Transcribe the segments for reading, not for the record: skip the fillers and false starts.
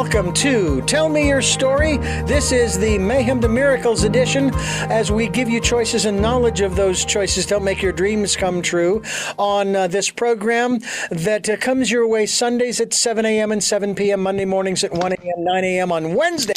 Welcome to Tell Me Your Story. This is the Mayhem To Miracles edition, as we give you choices and knowledge of those choices to help make your dreams come true on this program that comes your way Sundays at 7 a.m. and 7 p.m., Monday mornings at 1 a.m., 9 a.m. on Wednesday.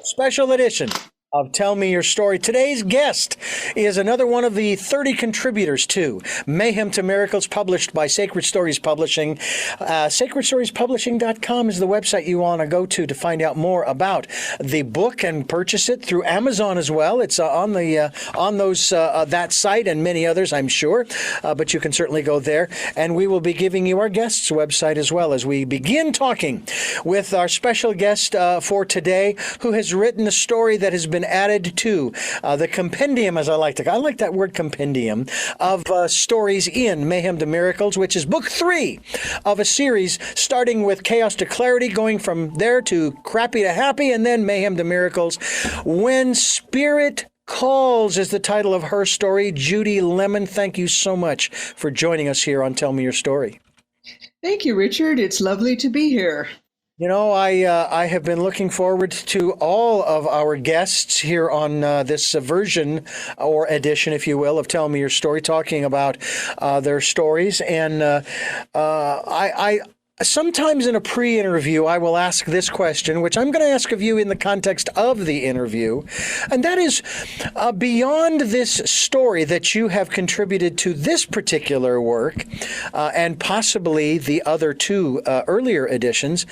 Special edition of Tell Me Your Story. Today's guest is another one of the 30 contributors to Mayhem To Miracles, published by Sacred Stories Publishing. SacredStoriesPublishing.com is the website you want to go to find out more about the book and purchase it through Amazon as well. It's on that site and many others, I'm sure, but you can certainly go there. And we will be giving you our guest's website as well as we begin talking with our special guest for today, who has written a story that has been added to the compendium, as I like that word, compendium, of stories in Mayhem To Miracles, which is book 3 of a series starting with Chaos to Clarity, going from there to Crappy to Happy, and then Mayhem To Miracles. When Spirit Calls is the title of her story. Judy Lemon, thank you so much for joining us here on Tell Me Your Story. Thank you, Richard. It's lovely to be here. You know, I have been looking forward to all of our guests here on this version or edition, if you will, of Tell Me Your Story, talking about their stories. And I sometimes in a pre-interview, I will ask this question, which I'm going to ask of you in the context of the interview. And that is, beyond this story that you have contributed to this particular work, and possibly the other 2 earlier editions,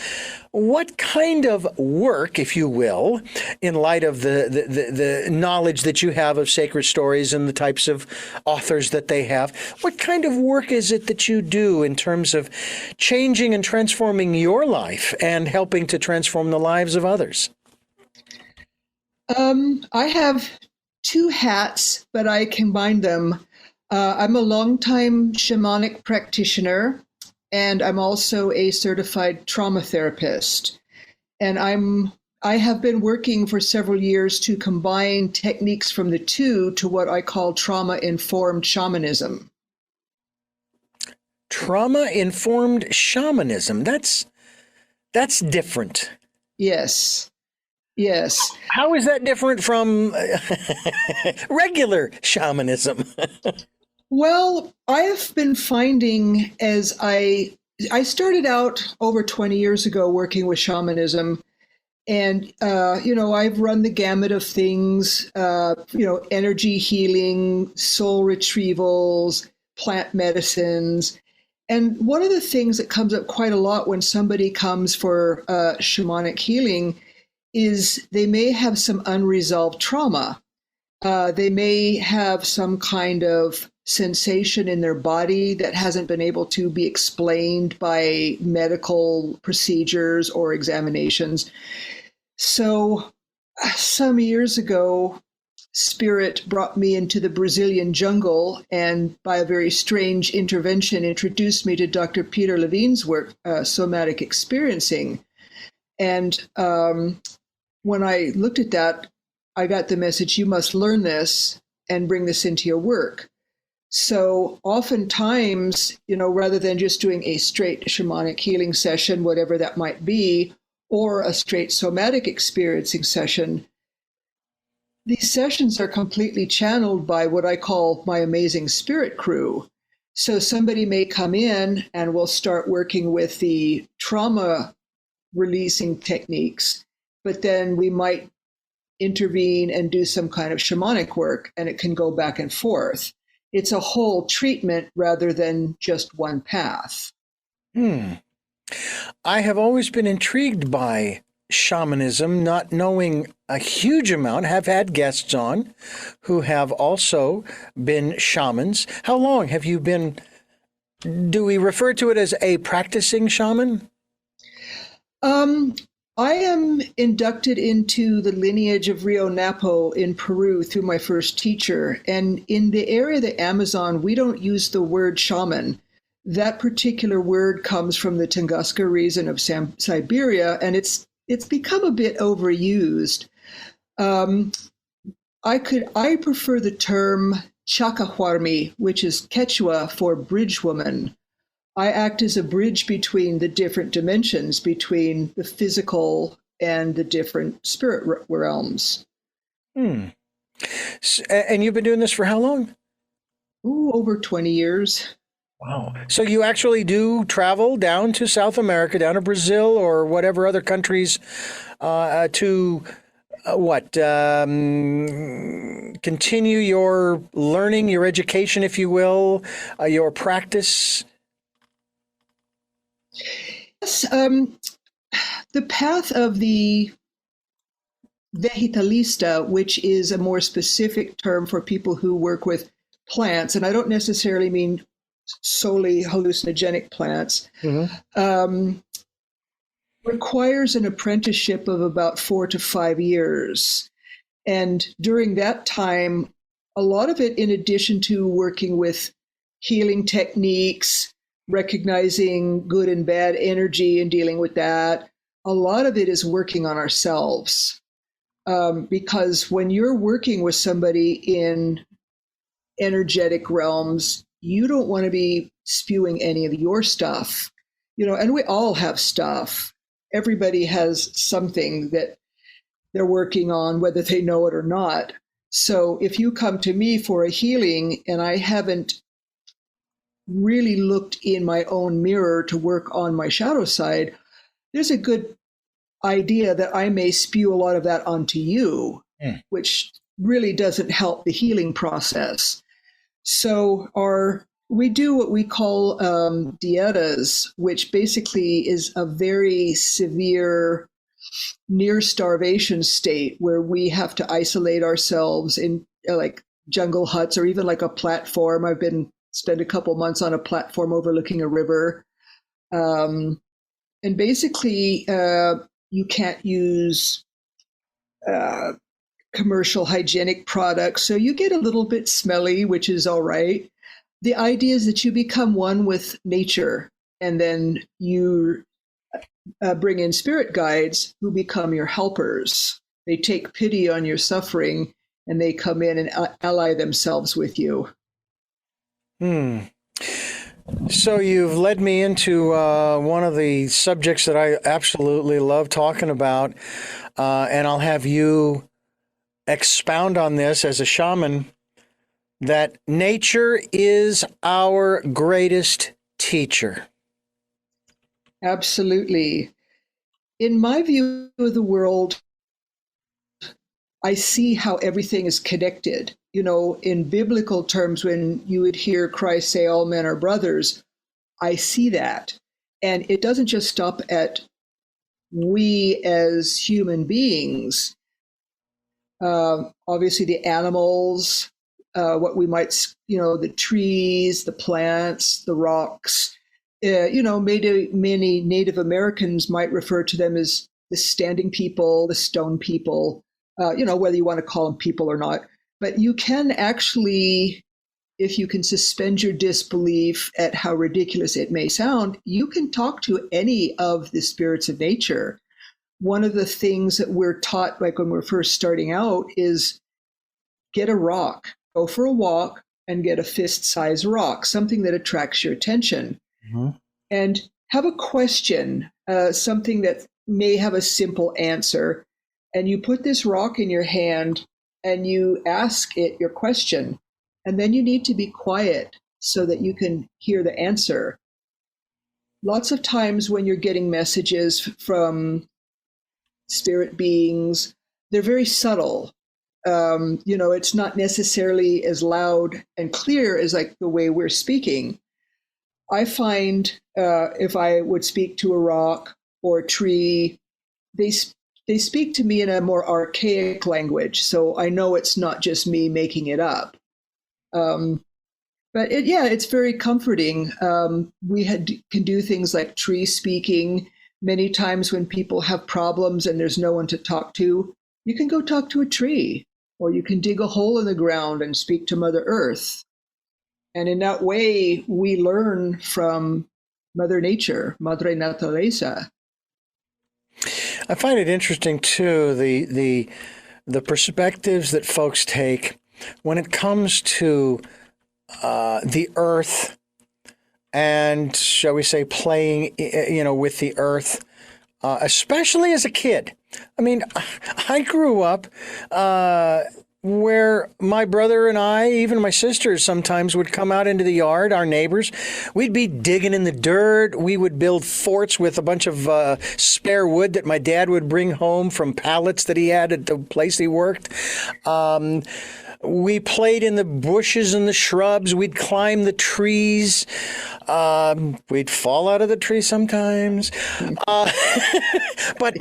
what kind of work, if you will, in light of the knowledge that you have of sacred stories and the types of authors that they have, what kind of work is it that you do in terms of changing and transforming your life and helping to transform the lives of others? I have 2 hats, but I combine them. I'm a longtime shamanic practitioner, and I'm also a certified trauma therapist. And I have been working for several years to combine techniques from the 2 to what I call trauma-informed shamanism. Trauma-informed shamanism. That's different. Yes. Yes. How is that different from regular shamanism? Well, I have been finding, as I started out over 20 years ago working with shamanism, and, I've run the gamut of things, energy healing, soul retrievals, plant medicines. And one of the things that comes up quite a lot when somebody comes for shamanic healing is they may have some unresolved trauma. They may have some kind of sensation in their body that hasn't been able to be explained by medical procedures or examinations. So some years ago, Spirit brought me into the Brazilian jungle and, by a very strange intervention, introduced me to Dr. Peter Levine's work, Somatic Experiencing. And when I looked at that, I got the message, you must learn this and bring this into your work. So oftentimes, rather than just doing a straight shamanic healing session, whatever that might be, or a straight somatic experiencing session, these sessions are completely channeled by what I call my amazing spirit crew. So somebody may come in and we'll start working with the trauma releasing techniques, but then we might intervene and do some kind of shamanic work, and it can go back and forth. It's a whole treatment rather than just one path. I have always been intrigued by shamanism, not knowing a huge amount. Have had guests on who have also been shamans. How long have you been, do we refer to it as a practicing shaman? I am inducted into the lineage of Rio Napo in Peru through my first teacher. And in the area of the Amazon, we don't use the word shaman. That particular word comes from the Tunguska region of Siberia, and it's become a bit overused. I prefer the term Chacahuarmi, which is Quechua for bridge woman, I act as a bridge between the different dimensions, between the physical and the different spirit realms. And you've been doing this for how long? Ooh, over 20 years. Wow. So you actually do travel down to South America, down to Brazil or whatever other countries to continue your learning, your education, if you will, your practice? Yes, the path of the vegetalista, which is a more specific term for people who work with plants, and I don't necessarily mean solely hallucinogenic plants, requires an apprenticeship of about 4 to 5 years. And during that time, a lot of it, in addition to working with healing techniques, recognizing good and bad energy and dealing with that, a lot of it is working on ourselves. Because when you're working with somebody in energetic realms, you don't want to be spewing any of your stuff, and we all have stuff. Everybody has something that they're working on, whether they know it or not. So if you come to me for a healing and I haven't really looked in my own mirror to work on my shadow side, there's a good idea that I may spew a lot of that onto you, which really doesn't help the healing process. So we do what we call dietas, which basically is a very severe near starvation state where we have to isolate ourselves in like jungle huts or even like a platform. I've spent a couple months on a platform overlooking a river. And basically, you can't use commercial hygienic products. So you get a little bit smelly, which is all right. The idea is that you become one with nature, and then you bring in spirit guides who become your helpers. They take pity on your suffering, and they come in and ally themselves with you. So you've led me into one of the subjects that I absolutely love talking about, and I'll have you expound on this as a shaman, that nature is our greatest teacher. Absolutely. In my view of the world, I see how everything is connected. In biblical terms, when you would hear Christ say, all men are brothers, I see that. And it doesn't just stop at we as human beings. Obviously, the animals, what we might, the trees, the plants, the rocks. Many Native Americans might refer to them as the standing people, the stone people, whether you want to call them people or not. But you can actually, if you can suspend your disbelief at how ridiculous it may sound, you can talk to any of the spirits of nature. One of the things that we're taught, like when we're first starting out, is get a rock, go for a walk and get a fist-sized rock, something that attracts your attention. And have a question, something that may have a simple answer. And you put this rock in your hand and you ask it your question. And then you need to be quiet so that you can hear the answer. Lots of times when you're getting messages from spirit beings, they're very subtle. It's not necessarily as loud and clear as like the way we're speaking. I find if I would speak to a rock or a tree, they speak to me in a more archaic language. So I know it's not just me making it up. But it's very comforting. We can do things like tree speaking. Many times when people have problems and there's no one to talk to, you can go talk to a tree, or you can dig a hole in the ground and speak to Mother Earth. And in that way, we learn from Mother Nature, Madre Naturaleza. I find it interesting, too, the perspectives that folks take when it comes to the earth and, shall we say, playing, with the earth, especially as a kid. I mean, I grew up where my brother and I, even my sisters sometimes would come out into the yard, our neighbors. We'd be digging in the dirt. We would build forts with a bunch of spare wood that my dad would bring home from pallets that he had at the place he worked. We played in the bushes and the shrubs. We'd climb the trees. We'd fall out of the tree sometimes. But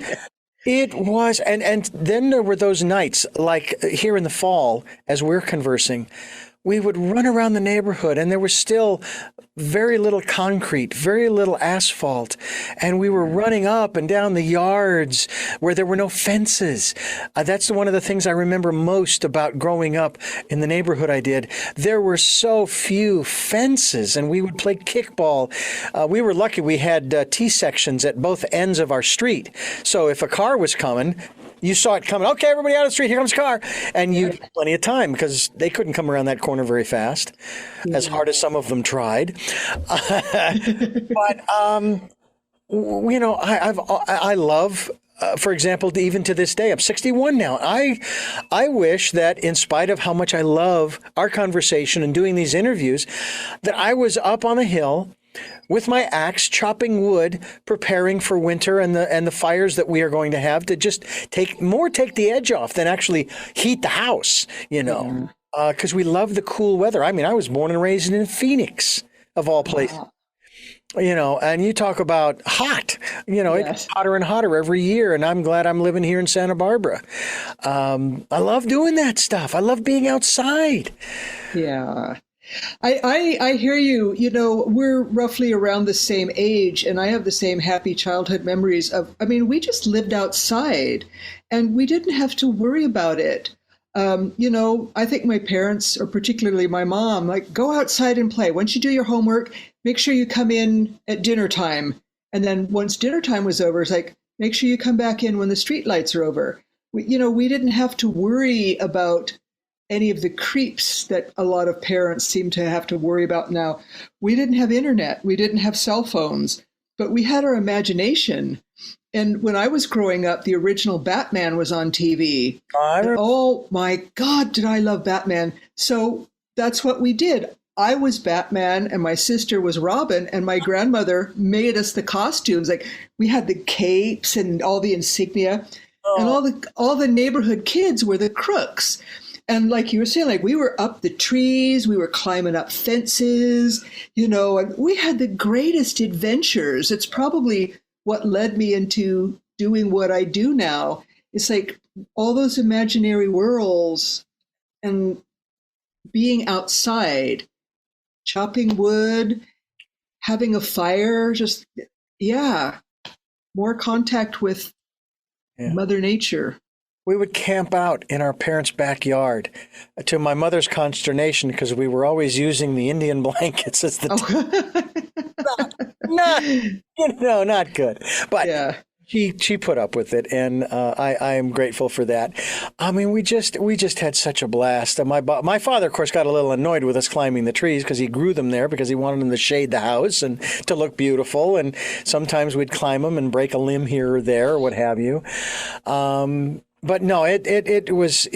it was, and then there were those nights, like here in the fall, as we're conversing, we would run around the neighborhood, and there was still very little concrete, very little asphalt, and we were running up and down the yards where there were no fences. That's one of the things I remember most about growing up in the neighborhood I did. There were so few fences, and we would play kickball. We were lucky we had T-sections at both ends of our street, so if a car was coming, you saw it coming. Okay, everybody out of the street. Here comes a car. And you had plenty of time because they couldn't come around that corner very fast, as hard as some of them tried. But, I love, for example, even to this day, I'm 61 now. I wish that in spite of how much I love our conversation and doing these interviews, that I was up on a hill with my axe, chopping wood, preparing for winter and the fires that we are going to have, to just take the edge off than actually heat the house, because we love the cool weather. I mean, I was born and raised in Phoenix, of all places. Wow. And you talk about hot, It gets hotter and hotter every year. And I'm glad I'm living here in Santa Barbara. I love doing that stuff. I love being outside. Yeah. I hear you. We're roughly around the same age, and I have the same happy childhood memories we just lived outside and we didn't have to worry about it. I think my parents, or particularly my mom, like, go outside and play. Once you do your homework, make sure you come in at dinner time. And then once dinner time was over, it's like, make sure you come back in when the street lights are over. We didn't have to worry about any of the creeps that a lot of parents seem to have to worry about now. We didn't have internet. We didn't have cell phones, but we had our imagination. And when I was growing up, the original Batman was on TV. Oh my God, did I love Batman. So that's what we did. I was Batman and my sister was Robin, and my grandmother made us the costumes. Like, we had the capes and all the insignia, and all the neighborhood kids were the crooks. And like you were saying, like, we were up the trees, we were climbing up fences, and we had the greatest adventures. It's probably what led me into doing what I do now. It's like all those imaginary worlds and being outside, chopping wood, having a fire, more contact with Mother Nature. We would camp out in our parents' backyard, to my mother's consternation, because we were always using the Indian blankets as the not good. But she put up with it, and I am grateful for that. I mean, we just had such a blast. My father, of course, got a little annoyed with us climbing the trees because he grew them there because he wanted them to shade the house and to look beautiful. And sometimes we'd climb them and break a limb here or there, or what have you. But no, it was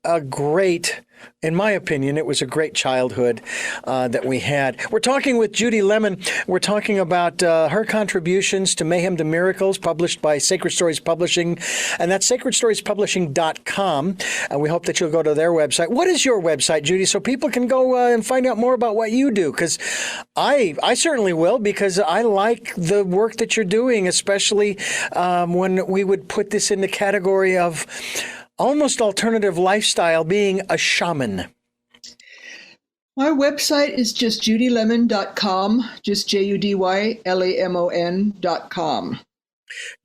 a great, in my opinion, it was a great childhood that we had. We're talking with Judy Lemon. We're talking about her contributions to Mayhem to Miracles, published by Sacred Stories Publishing, and that's sacredstoriespublishing.com. And we hope that you'll go to their website. What is your website, Judy, so people can go and find out more about what you do? Because I certainly will, because I like the work that you're doing, especially when we would put this in the category of almost alternative lifestyle, being a shaman. My website is just judylemon.com, just JUDYLAMON.com.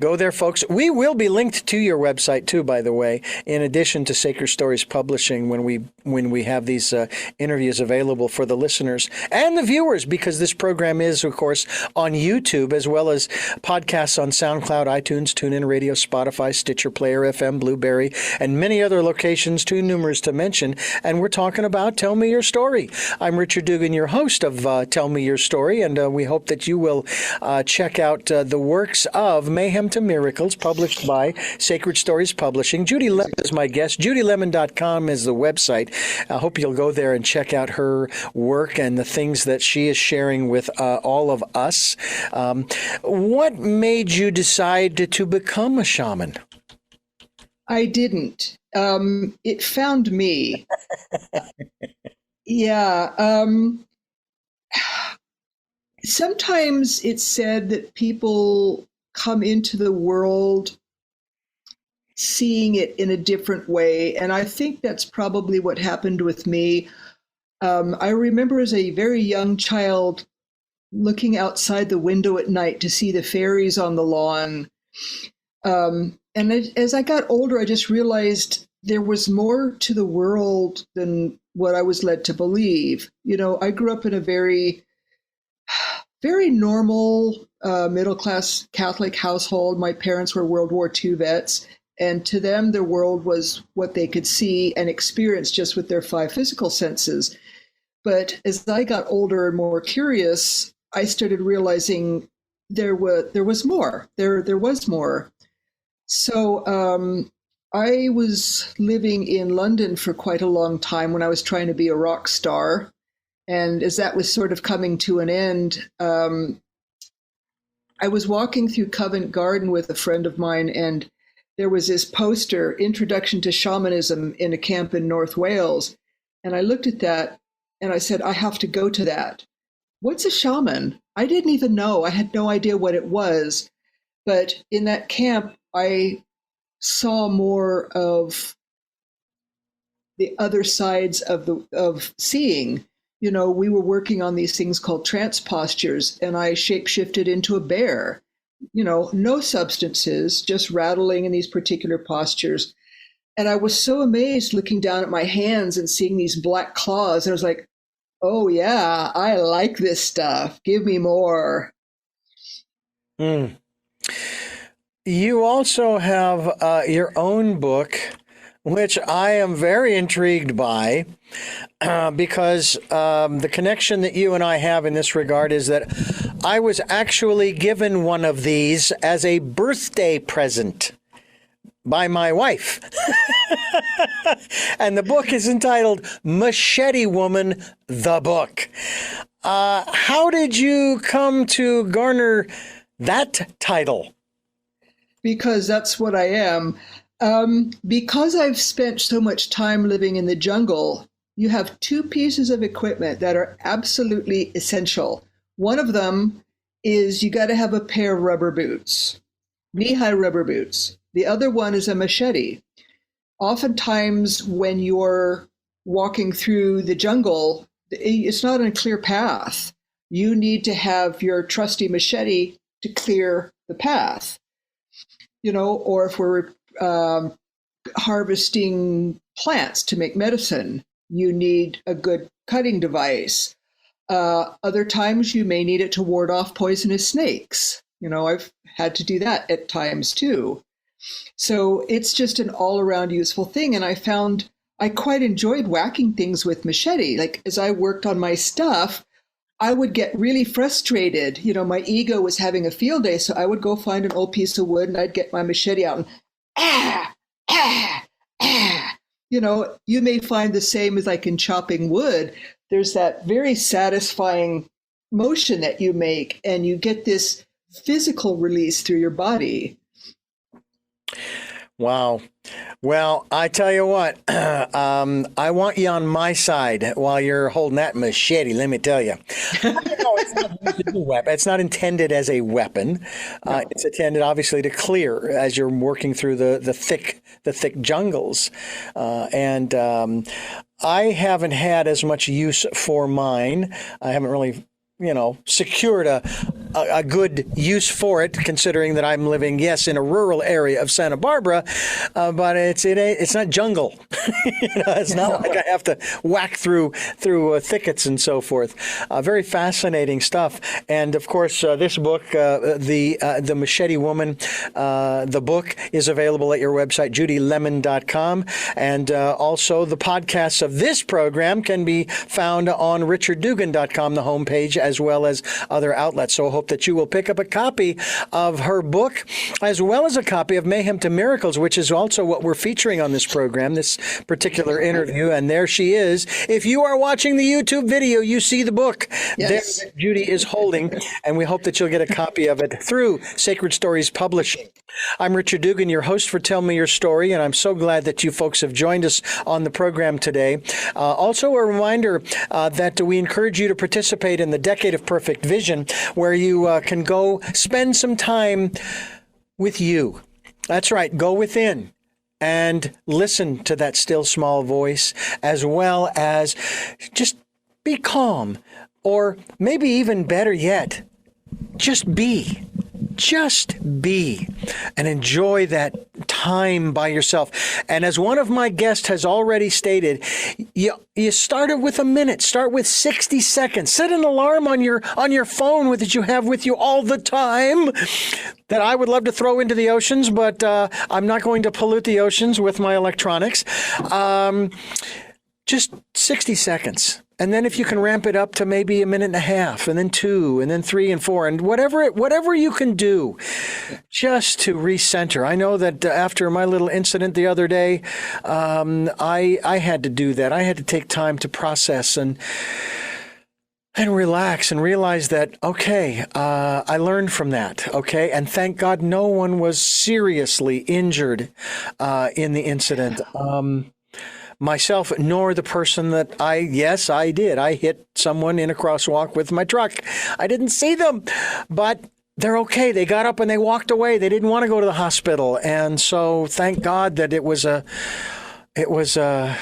Go there, folks. We will be linked to your website too, by the way, in addition to Sacred Stories Publishing when we have these interviews available for the listeners and the viewers, because this program is, of course, on YouTube as well as podcasts on SoundCloud, iTunes, TuneIn Radio, Spotify, Stitcher, Player FM, Blueberry, and many other locations too numerous to mention. And we're talking about Tell Me Your Story. I'm Richard Dugan, your host of Tell Me Your Story, and we hope that you will check out the works of Mayhem to Miracles, published by Sacred Stories Publishing. Judy Lemon is my guest. JudyLemon.com is the website. I hope you'll go there and check out her work and the things that she is sharing with all of us. What made you decide to become a shaman? I didn't. It found me. Yeah. Sometimes it's said that people come into the world seeing it in a different way. And I think that's probably what happened with me. I remember as a very young child looking outside the window at night to see the fairies on the lawn. And as I got older, I just realized there was more to the world than what I was led to believe. You know, I grew up in a very normal middle-class Catholic household. My parents were World War II vets, and to them, the world was what they could see and experience just with their five physical senses. But as I got older and more curious, I started realizing there was more. There was more. So I was living in London for quite a long time when I was trying to be a rock star. And as that was sort of coming to an end, I was walking through Covent Garden with a friend of mine, and there was this poster, Introduction to Shamanism, in a camp in North Wales. And I looked at that and I said, I have to go to that. What's a shaman? I didn't even know. I had no idea what it was. But in that camp, I saw more of the other sides of seeing. You know, we were working on these things called trance postures, and I shape-shifted into a bear. You know, no substances, just rattling in these particular postures. And I was so amazed looking down at my hands and seeing these black claws. And I was like, oh, yeah, I like this stuff. Give me more. Mm. You also have your own book, which I am very intrigued by, because the connection that you and I have in this regard is that I was actually given one of these as a birthday present by my wife. And the book is entitled Machete Woman, the Book. How did you come to garner that title? Because that's what I am. Because I've spent so much time living in the jungle, you have two pieces of equipment that are absolutely essential. One of them is you got to have a pair of rubber boots, knee-high rubber boots. The other one is a machete. Oftentimes when you're walking through the jungle, it's not a clear path. You need to have your trusty machete to clear the path. You know, or if we're harvesting plants to make medicine, you need a good cutting device. Other times you may need it to ward off poisonous snakes. You know, I've had to do that at times too. So it's just an all-around useful thing. And I found I quite enjoyed whacking things with machete. Like as I worked on my stuff, I would get really frustrated. You know, my ego was having a field day, so I would go find an old piece of wood and I'd get my machete out and You know, you may find the same as like in chopping wood. There's that very satisfying motion that you make, and you get this physical release through your body. Wow. Well, I tell you what, I want you on my side while you're holding that machete, let me tell you. It's not intended as a weapon. No. It's intended, obviously, to clear as you're working through the thick jungles. And I haven't had as much use for mine. I haven't really secured a good use for it, considering that I'm living, yes, in a rural area of Santa Barbara, but it's not jungle. It's not like I have to whack through thickets and so forth. Very fascinating stuff. And of course, this book, the Machete Woman, the book is available at your website, judylemon.com, and also the podcasts of this program can be found on richarddugan.com, the homepage, as well as other outlets. So I hope that you will pick up a copy of her book, as well as a copy of Mayhem to Miracles, which is also what we're featuring on this program, this particular interview. And there she is. If you are watching the YouTube video, you see the book there that Judy is holding, and we hope that you'll get a copy of it through Sacred Stories Publishing. I'm Richard Dugan, your host for Tell Me Your Story, and I'm so glad that you folks have joined us on the program today. Also, a reminder that we encourage you to participate in the Decade of Perfect Vision, where you can go spend some time with you. That's right, go within and listen to that still small voice, as well as just be calm, or maybe even better yet, just be. Just be and enjoy that time by yourself. And as one of my guests has already stated, you start it with a minute, start with 60 seconds, set an alarm on your phone that you have with you all the time that I would love to throw into the oceans, but I'm not going to pollute the oceans with my electronics. Just 60 seconds. And then if you can ramp it up to maybe a minute and a half, and then 2, and then 3 and 4, and whatever you can do just to recenter. I know that after my little incident the other day, I had to do that. I had to take time to process and relax and realize that, okay, I learned from that, okay? And thank God no one was seriously injured in the incident. Myself, nor the person that I did. I hit someone in a crosswalk with my truck. I didn't see them, but they're okay. They got up and they walked away. They didn't want to go to the hospital. And so thank God that it was I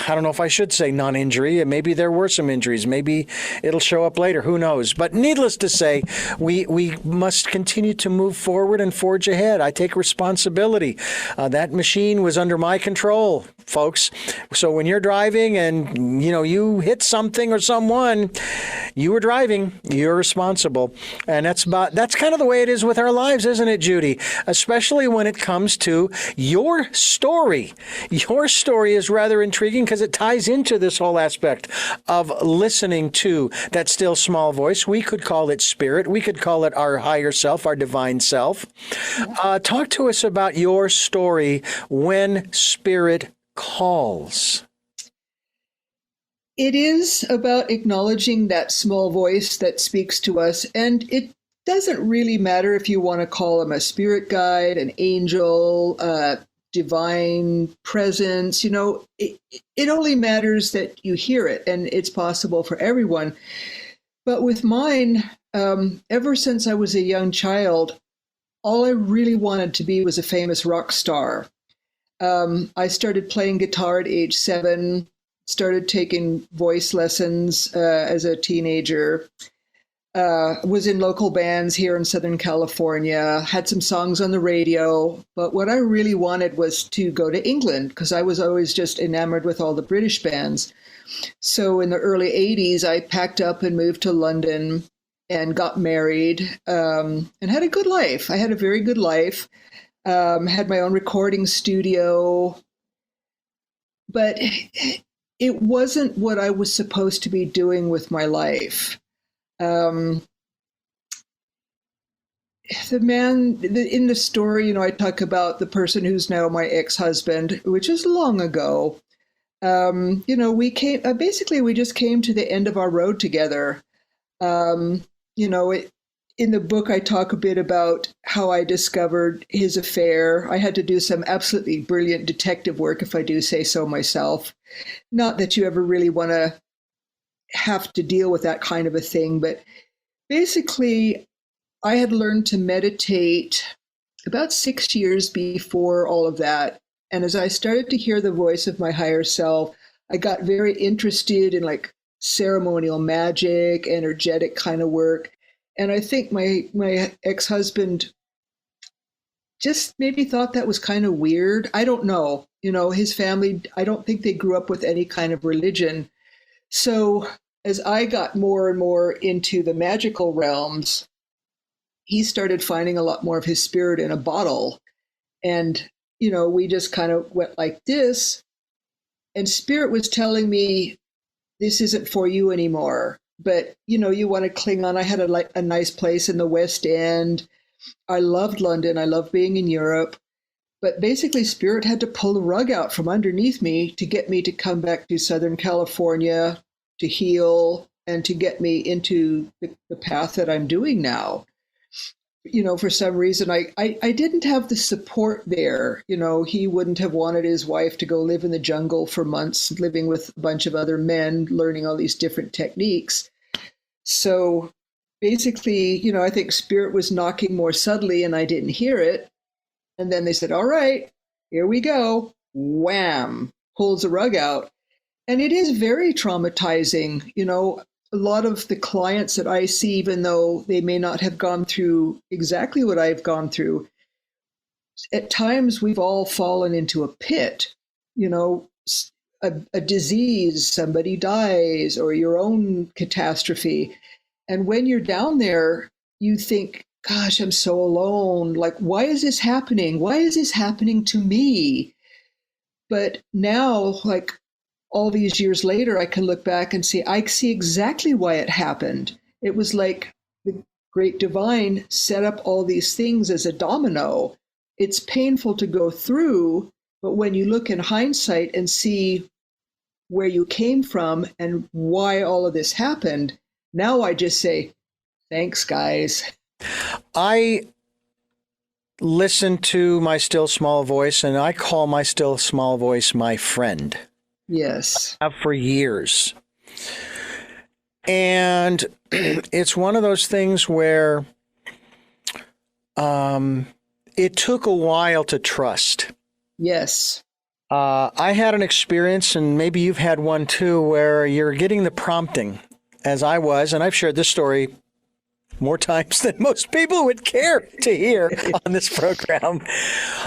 don't know if I should say non-injury. Maybe there were some injuries. Maybe it'll show up later. Who knows? But needless to say, we must continue to move forward and forge ahead. I take responsibility. That machine was under my control, folks. So when you're driving and, you hit something or someone, you were driving, you're responsible. And that's kind of the way it is with our lives, isn't it, Judy? Especially when it comes to your story. Your story is rather intriguing because it ties into this whole aspect of listening to that still small voice. We could call it spirit. We could call it our higher self, our divine self. Talk to us about your story, When Spirit Calls. It is about acknowledging that small voice that speaks to us, and it doesn't really matter if you want to call him a spirit guide, an angel, divine presence. It only matters that you hear it, and it's possible for everyone. But with mine, ever since I was a young child, all I really wanted to be was a famous rock star. I started playing guitar at age 7, started taking voice lessons as a teenager, was in local bands here in Southern California, had some songs on the radio. But what I really wanted was to go to England, because I was always just enamored with all the British bands. So in the early 80s, I packed up and moved to London and got married and had a good life. I had a very good life, had my own recording studio. But it wasn't what I was supposed to be doing with my life. The man in the story, I talk about the person who's now my ex-husband, which is long ago. We just came to the end of our road together. In the book, I talk a bit about how I discovered his affair. I had to do some absolutely brilliant detective work, if I do say so myself. Not that you ever really want to have to deal with that kind of a thing, but basically I had learned to meditate about 6 years before all of that. And as I started to hear the voice of my higher self, I got very interested in ceremonial magic, energetic kind of work. And I think my ex-husband just maybe thought that was kind of weird. I don't know. His family, I don't think they grew up with any kind of religion. So as I got more and more into the magical realms, he started finding a lot more of his spirit in a bottle. And, we just kind of went like this. And spirit was telling me, this isn't for you anymore. But, you want to cling on. I had a nice place in the West End. I loved London. I loved being in Europe. But basically, spirit had to pull the rug out from underneath me to get me to come back to Southern California to heal and to get me into the path that I'm doing now. For some reason, I didn't have the support there. He wouldn't have wanted his wife to go live in the jungle for months, living with a bunch of other men, learning all these different techniques. So basically, I think spirit was knocking more subtly and I didn't hear it. And then they said, all right, here we go. Wham, pulls the rug out. And it is very traumatizing. A lot of the clients that I see, even though they may not have gone through exactly what I've gone through, at times we've all fallen into a pit, a disease, somebody dies, or your own catastrophe. And when you're down there, you think, gosh, I'm so alone. Like, why is this happening? Why is this happening to me? But now, like, all these years later, I can look back and I see exactly why it happened. It was like the great divine set up all these things as a domino. It's painful to go through, but when you look in hindsight and see where you came from and why all of this happened, now I just say, thanks, guys. I listen to my still small voice, and I call my still small voice my friend. Yes. I have for years. And it's one of those things where it took a while to trust. Yes. I had an experience, and maybe you've had one too, where you're getting the prompting, as I was, and I've shared this story more times than most people would care to hear on this program.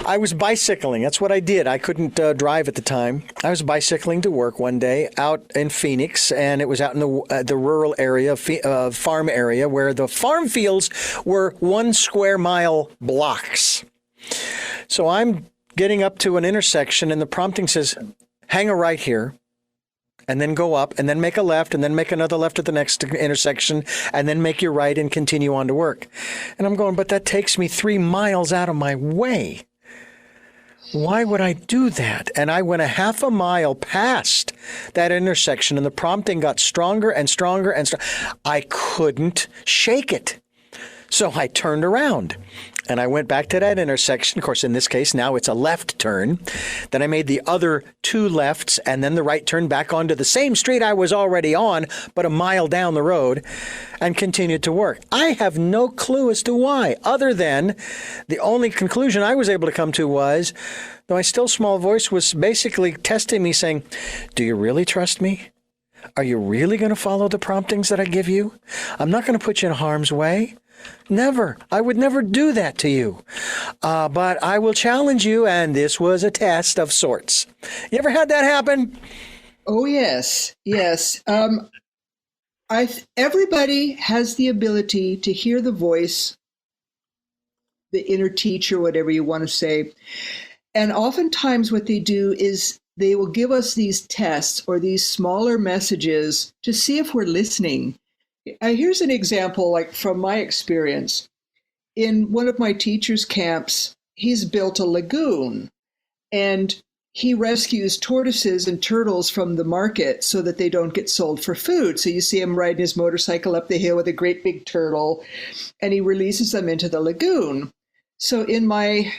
I was bicycling. That's what I did. I couldn't drive at the time. I was bicycling to work one day out in Phoenix, and it was out in the rural area, farm area, where the farm fields were 1 square mile blocks. So I'm getting up to an intersection, and the prompting says, hang a right here, and then go up, and then make a left, and then make another left at the next intersection, and then make your right and continue on to work. And I'm going, but that takes me 3 miles out of my way. Why would I do that? And I went a half a mile past that intersection, and the prompting got stronger and stronger and stronger. I couldn't shake it. So I turned around. And I went back to that intersection. Of course, in this case, now it's a left turn. Then I made the other 2 lefts and then the right turn back onto the same street I was already on, but a mile down the road, and continued to work. I have no clue as to why, other than the only conclusion I was able to come to was, my still small voice was basically testing me, saying, do you really trust me? Are you really going to follow the promptings that I give you? I'm not going to put you in harm's way. Never. I would never do that to you. But I will challenge you, and this was a test of sorts. You ever had that happen? Oh, yes. Yes. Everybody has the ability to hear the voice, the inner teacher, whatever you want to say. And oftentimes what they do is they will give us these tests or these smaller messages to see if we're listening. Here's an example, like from my experience. In one of my teachers' camps, he's built a lagoon, and he rescues tortoises and turtles from the market so that they don't get sold for food. So you see him riding his motorcycle up the hill with a great big turtle, and he releases them into the lagoon. So in my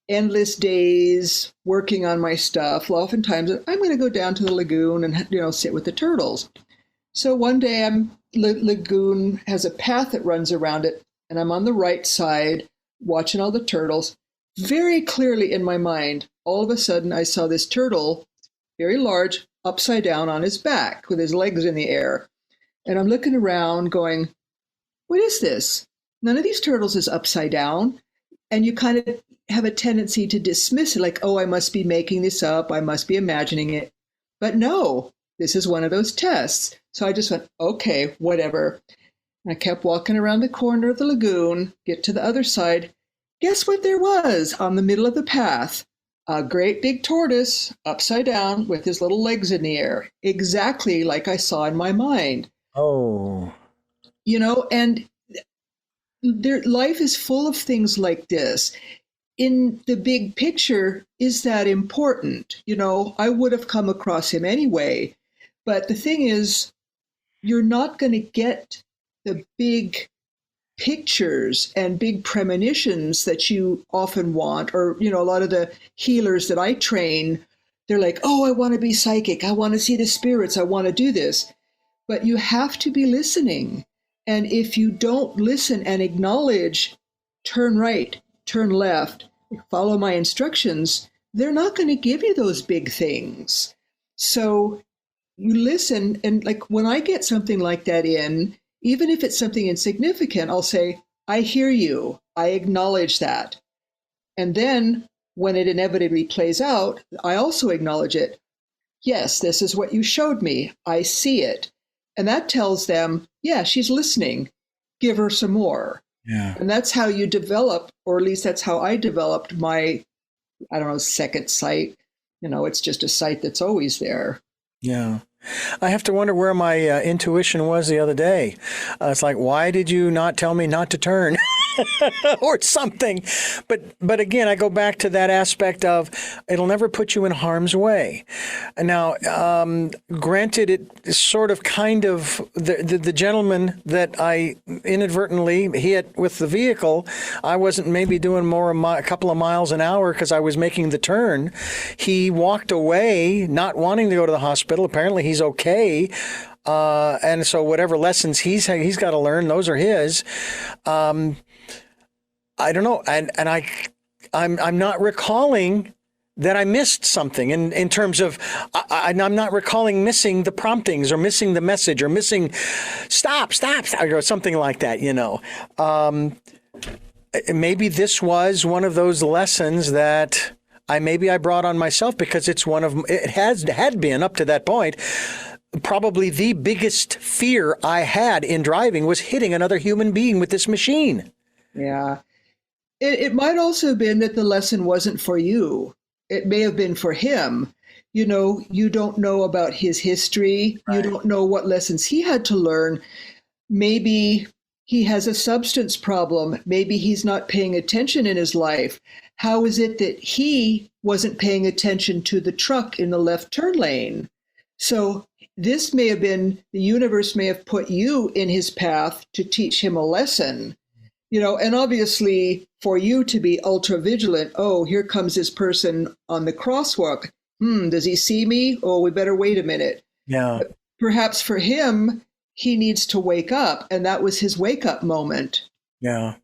endless days working on my stuff, oftentimes I'm going to go down to the lagoon and sit with the turtles. So one day lagoon has a path that runs around it, and I'm on the right side watching all the turtles. Very clearly in my mind, all of a sudden I saw this turtle, very large, upside down on his back with his legs in the air. And I'm looking around going, what is this? None of these turtles is upside down. And you kind of have a tendency to dismiss it like, oh, I must be making this up. I must be imagining it. But no, this is one of those tests. So I just went, okay, whatever. And I kept walking around the corner of the lagoon, get to the other side. Guess what there was on the middle of the path? A great big tortoise upside down with his little legs in the air, exactly like I saw in my mind. Oh. And life is full of things like this. In the big picture, is that important? I would have come across him anyway. But the thing is, you're not going to get the big pictures and big premonitions that you often want, or a lot of the healers that I train, they're like, oh, I want to be psychic, I want to see the spirits, I want to do this. But you have to be listening, and if you don't listen and acknowledge, turn right, turn left, follow my instructions, they're not going to give you those big things. So you listen, and like when I get something like that in, even if it's something insignificant, I'll say, I hear you. I acknowledge that. And then when it inevitably plays out, I also acknowledge it. Yes, this is what you showed me. I see it. And that tells them, yeah, she's listening. Give her some more. Yeah. And that's how you develop, or at least that's how I developed my, second sight. It's just a sight that's always there. Yeah. I have to wonder where my intuition was the other day. It's like, why did you not tell me not to turn? Or something. But again, I go back to that aspect of it'll never put you in harm's way. Now, granted, it sort of kind of the gentleman that I inadvertently hit with the vehicle, I wasn't maybe doing a couple of miles an hour because I was making the turn. He walked away, not wanting to go to the hospital. Apparently, he's okay. And so whatever lessons he's got to learn, those are his. I don't know, and I'm not recalling that I missed something in terms of I'm not recalling missing the promptings or missing the message or missing stop or something like that. Maybe this was one of those lessons that I brought on myself because it had been up to that point. Probably the biggest fear I had in driving was hitting another human being with this machine. Yeah. It might also have been that the lesson wasn't for you. It may have been for him. You don't know about his history. Right. You don't know what lessons he had to learn. Maybe he has a substance problem. Maybe he's not paying attention in his life. How is it that he wasn't paying attention to the truck in the left turn lane? So this may have been, the universe may have put you in his path to teach him a lesson. And obviously for you to be ultra vigilant, oh, here comes this person on the crosswalk. Does he see me? Oh, we better wait a minute. Yeah. But perhaps for him, he needs to wake up. And that was his wake up moment. Yeah.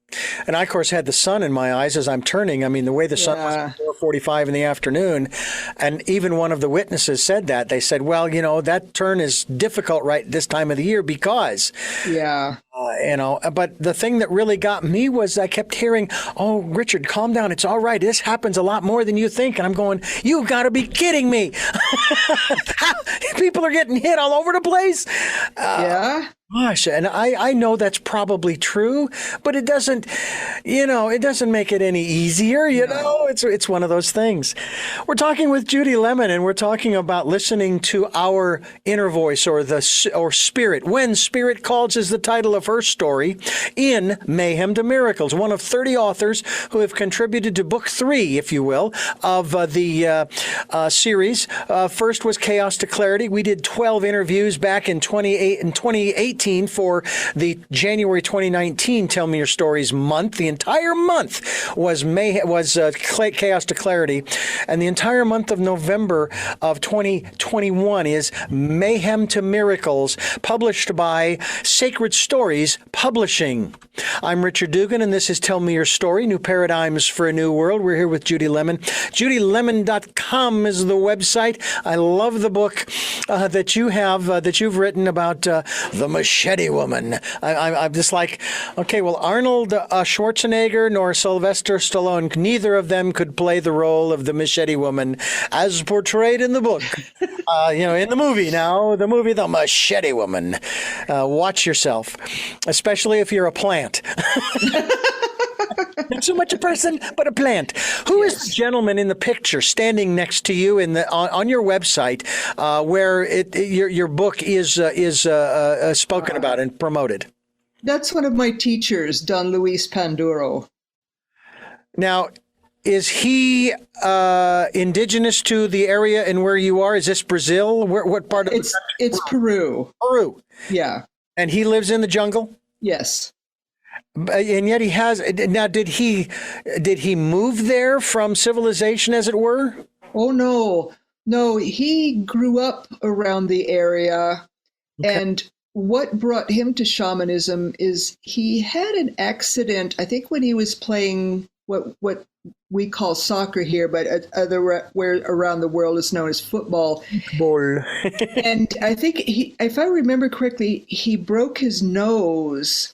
And I, of course, had the sun in my eyes as I'm turning. I mean, the way the sun was at 4:45 in the afternoon. And even one of the witnesses said that. They said, well, that turn is difficult right this time of the year because. Yeah. But the thing that really got me was I kept hearing, oh, Richard, calm down. It's all right. This happens a lot more than you think. And I'm going, you've got to be kidding me. People are getting hit all over the place. Yeah. Gosh, and I know that's probably true, but it doesn't make it any easier, It's one of those things. We're talking with Judy Lemon, and we're talking about listening to our inner voice or spirit. When Spirit Calls is the title of her story in Mayhem to Miracles, one of 30 authors who have contributed to book 3, if you will, of the series. First was Chaos to Clarity. We did 12 interviews back in 2018 for the January 2019 Tell Me Your Stories month. The entire month was Chaos to Clarity, and the entire month of November of 2021 is Mayhem to Miracles, published by Sacred Stories Stories Publishing. I'm Richard Dugan, and this is Tell Me Your Story, New Paradigms for a New World. We're here with Judy Lemon. JudyLemon.com is the website. I love the book that you have, that you've written about the Machete Woman. I'm just like, okay, well, Arnold Schwarzenegger nor Sylvester Stallone, neither of them could play the role of the Machete Woman as portrayed in the book. In the movie now, the Machete Woman. Watch yourself, especially if you're a plant. Not so much a person, but a plant. Who is the gentleman in the picture standing next to you on your website, where your book is spoken about and promoted? That's one of my teachers, Don Luis Panduro. Now, is he indigenous to the area and where you are? Is this Brazil? What part of it's Peru. Peru. Yeah. And he lives in the jungle? Yes. And yet he has. Now, did he move there from civilization, as it were? Oh, no, he grew up around the area. Okay. And what brought him to shamanism is he had an accident, I think, when he was playing what we call soccer here, but where around the world is known as football. And I think if I remember correctly, he broke his nose.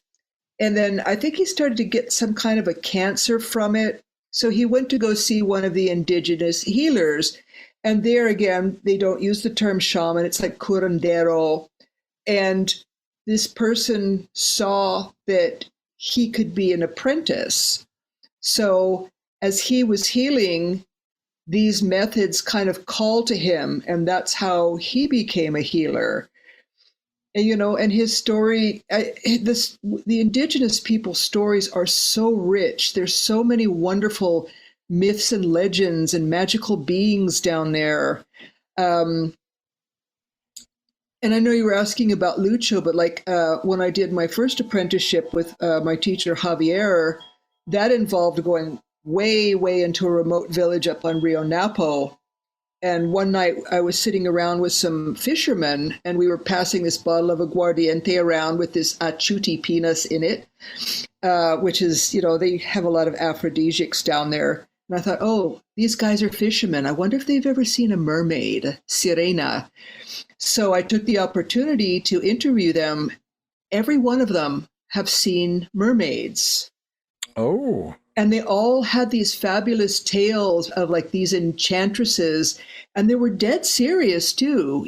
And then I think he started to get some kind of a cancer from it. So he went to go see one of the indigenous healers. And there again, they don't use the term shaman. It's like curandero. And this person saw that he could be an apprentice. So as he was healing, these methods kind of called to him, and that's how he became a healer. And his story, the indigenous people's stories are so rich. There's so many wonderful myths and legends and magical beings down there. And I know you were asking about Lucho, but when I did my first apprenticeship with my teacher, Javier, that involved going way, way into a remote village up on Rio Napo. And one night I was sitting around with some fishermen, and we were passing this bottle of aguardiente around with this achuti penis in it, which is, they have a lot of aphrodisiacs down there. And I thought, oh, these guys are fishermen. I wonder if they've ever seen a mermaid, sirena. So I took the opportunity to interview them. Every one of them have seen mermaids. Oh. And they all had these fabulous tales of these enchantresses, and they were dead serious too.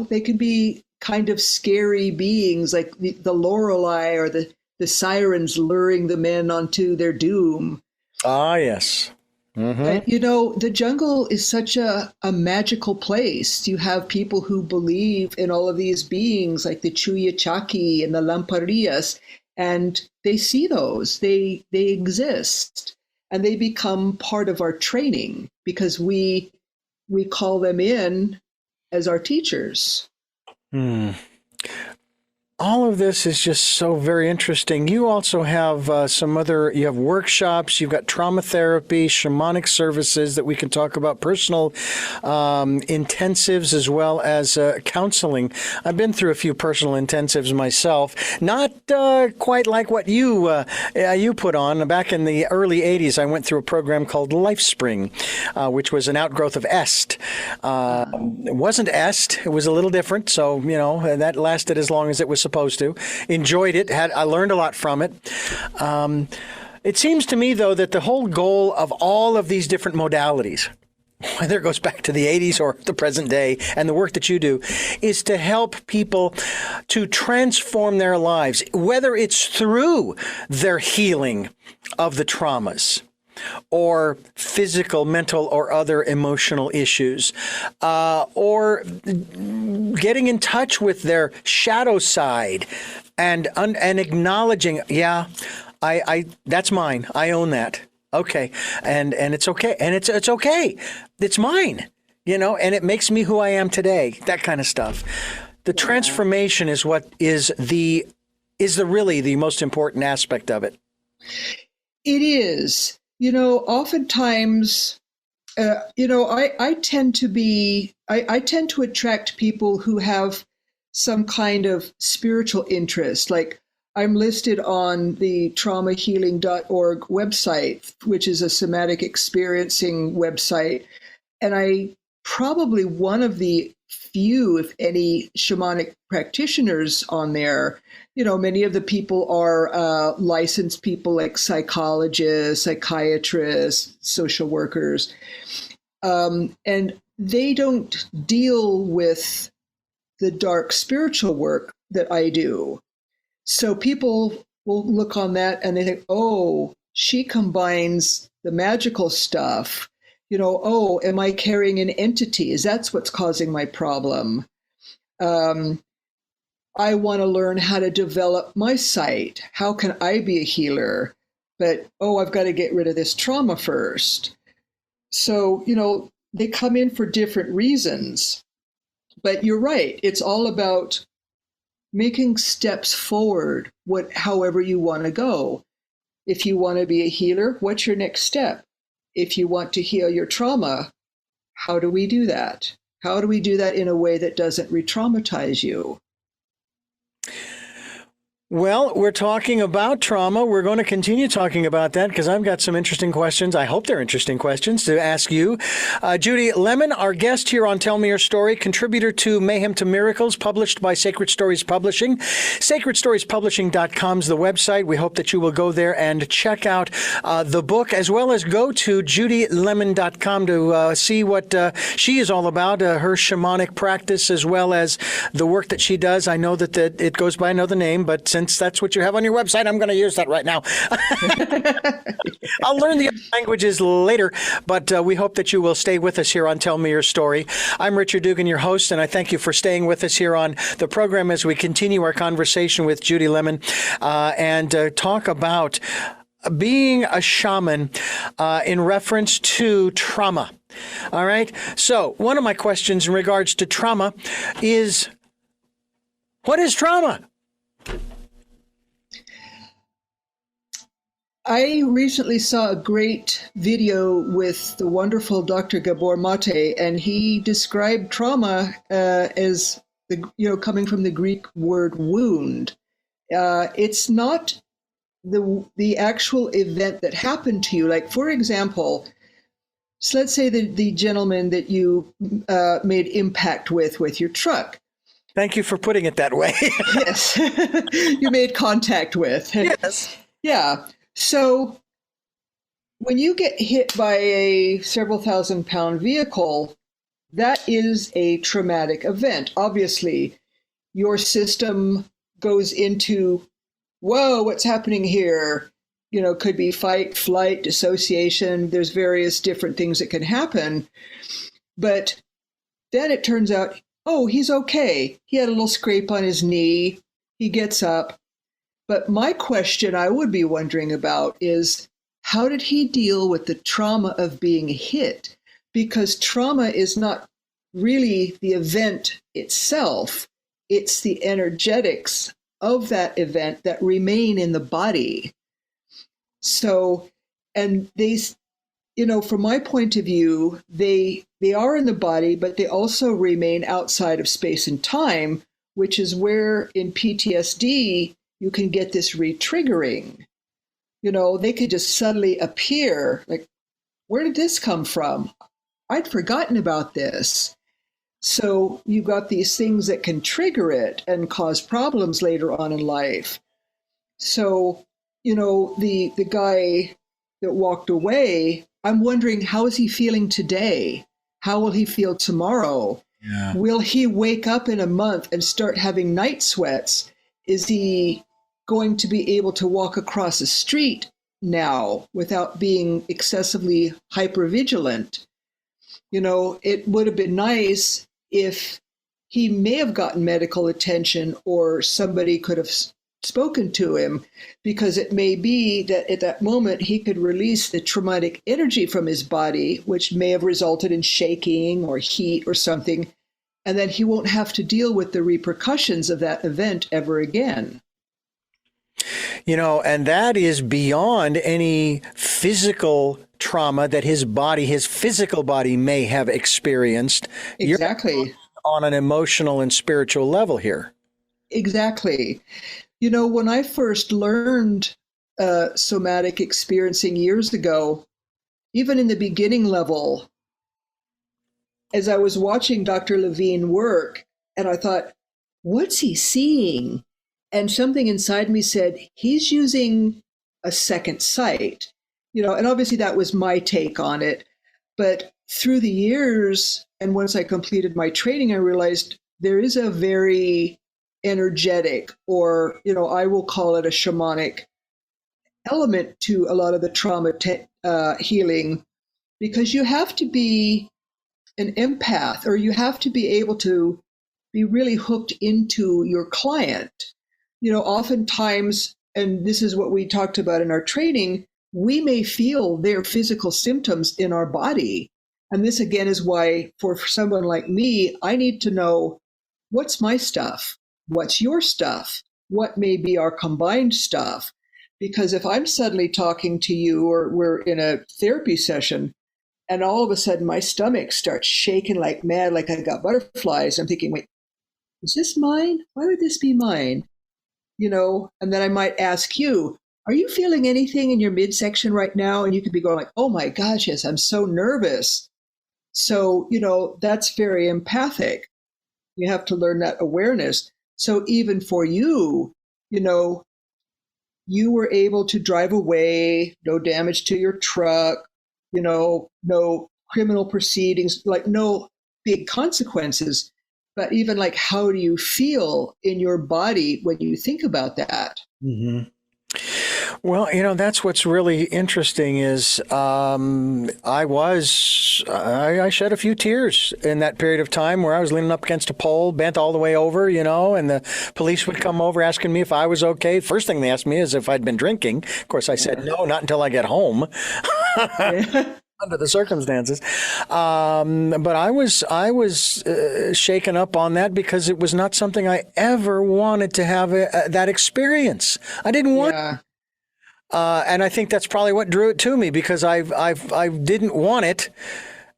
They could be kind of scary beings like the Lorelei or the sirens luring the men onto their doom. Ah, yes. Mm-hmm. And, the jungle is such a magical place. You have people who believe in all of these beings like the Chuyachaki and the Lamparias. And they see those, they exist, and they become part of our training because we call them in as our teachers. All of this is just so very interesting. You also have you have workshops, you've got trauma therapy, shamanic services that we can talk about, personal intensives, as well as counseling. I've been through a few personal intensives myself, not quite like what you put on. Back in the early 80s, I went through a program called LifeSpring, which was an outgrowth of EST. It wasn't EST, it was a little different, so, that lasted as long as it was supposed to. Enjoyed it. I learned a lot from it. It seems to me, though, that the whole goal of all of these different modalities, whether it goes back to the 80s or the present day, and the work that you do, is to help people to transform their lives, whether it's through their healing of the traumas, or physical, mental, or other emotional issues, or getting in touch with their shadow side and acknowledging, I that's mine. I own that. Okay, and it's okay, and it's okay. It's mine, and it makes me who I am today. That kind of stuff. The transformation is what is really the most important aspect of it. It is. Oftentimes, I tend to attract people who have some kind of spiritual interest. Like I'm listed on the traumahealing.org website, which is a somatic experiencing website. And I probably one of the few, if any, shamanic practitioners on there. Many of the people are licensed people like psychologists, psychiatrists, social workers. And they don't deal with the dark spiritual work that I do. So people will look on that and they think, oh, she combines the magical stuff. Oh, am I carrying an entity? That's what's causing my problem. I want to learn how to develop my sight. How can I be a healer? But, I've got to get rid of this trauma first. So, they come in for different reasons. But you're right. It's all about making steps forward, however you want to go. If you want to be a healer, what's your next step? If you want to heal your trauma, how do we do that? How do we do that in a way that doesn't re-traumatize you? Well, we're talking about trauma. We're going to continue talking about that because I've got some interesting questions. I hope they're interesting questions to ask you. Judy Lemon, our guest here on Tell Me Your Story, contributor to Mayhem to Miracles, published by Sacred Stories Publishing. SacredStoriesPublishing.com is the website. We hope that you will go there and check out the book, as well as go to JudyLemon.com to see what she is all about, her shamanic practice, as well as the work that she does. I know that it goes by another name, but since that's what you have on your website, I'm going to use that right now. I'll learn the other languages later, but we hope that you will stay with us here on Tell Me Your Story. I'm Richard Dugan, your host, and I thank you for staying with us here on the program as we continue our conversation with Judy Lemon and talk about being a shaman in reference to trauma. All right. So one of my questions in regards to trauma is, what is trauma? I recently saw a great video with the wonderful Dr. Gabor Mate, and he described trauma as coming from the Greek word wound. It's not the actual event that happened to you. Like, for example, so let's say the gentleman that you made impact with your truck. Thank you for putting it that way. Yes, you made contact with. Yes. Yeah. So when you get hit by a several thousand-pound vehicle, that is a traumatic event. Obviously, your system goes into, whoa, what's happening here? Could be fight, flight, dissociation. There's various different things that can happen. But then it turns out, oh, he's okay. He had a little scrape on his knee. He gets up. But my question I would be wondering about is, how did he deal with the trauma of being hit? Because trauma is not really the event itself. It's the energetics of that event that remain in the body. So, and they, from my point of view, they are in the body, but they also remain outside of space and time, which is where in PTSD, you can get this re-triggering. They could just suddenly appear, like, where did this come from? I'd forgotten about this. So you've got these things that can trigger it and cause problems later on in life. So, the guy that walked away, I'm wondering, how is he feeling today? How will he feel tomorrow? Yeah. Will he wake up in a month and start having night sweats? Is he going to be able to walk across a street now without being excessively hypervigilant? It would have been nice if he may have gotten medical attention or somebody could have spoken to him, because it may be that at that moment he could release the traumatic energy from his body, which may have resulted in shaking or heat or something, and then he won't have to deal with the repercussions of that event ever again. And that is beyond any physical trauma that his physical body may have experienced. Exactly. You're on an emotional and spiritual level here. Exactly. When I first learned somatic experiencing years ago, even in the beginning level, as I was watching Dr. Levine work, and I thought, what's he seeing? And something inside me said, he's using a second sight, and obviously that was my take on it. But through the years, and once I completed my training, I realized there is a very energetic, or, I will call it a shamanic element to a lot of the trauma healing, because you have to be an empath, or you have to be able to be really hooked into your client. Oftentimes, and this is what we talked about in our training, we may feel their physical symptoms in our body. And this again is why for someone like me, I need to know, what's my stuff? What's your stuff? What may be our combined stuff? Because if I'm suddenly talking to you, or we're in a therapy session, and all of a sudden my stomach starts shaking like mad, like I got butterflies, I'm thinking, wait, is this mine? Why would this be mine? And then I might ask you, are you feeling anything in your midsection right now? And you could be going like, oh my gosh, yes, I'm so nervous. So, that's very empathic. You have to learn that awareness. So even for you, you were able to drive away, no damage to your truck, no criminal proceedings, like no big consequences. But even like, how do you feel in your body when you think about that? Mm-hmm. Well, that's what's really interesting is I shed a few tears in that period of time where I was leaning up against a pole, bent all the way over, and the police would come over asking me if I was okay. First thing they asked me is if I'd been drinking. Of course, I said, no, not until I get home. Under the circumstances. But I was shaken up on that because it was not something I ever wanted to have that experience. I didn't want and I think that's probably what drew it to me, because I didn't want it.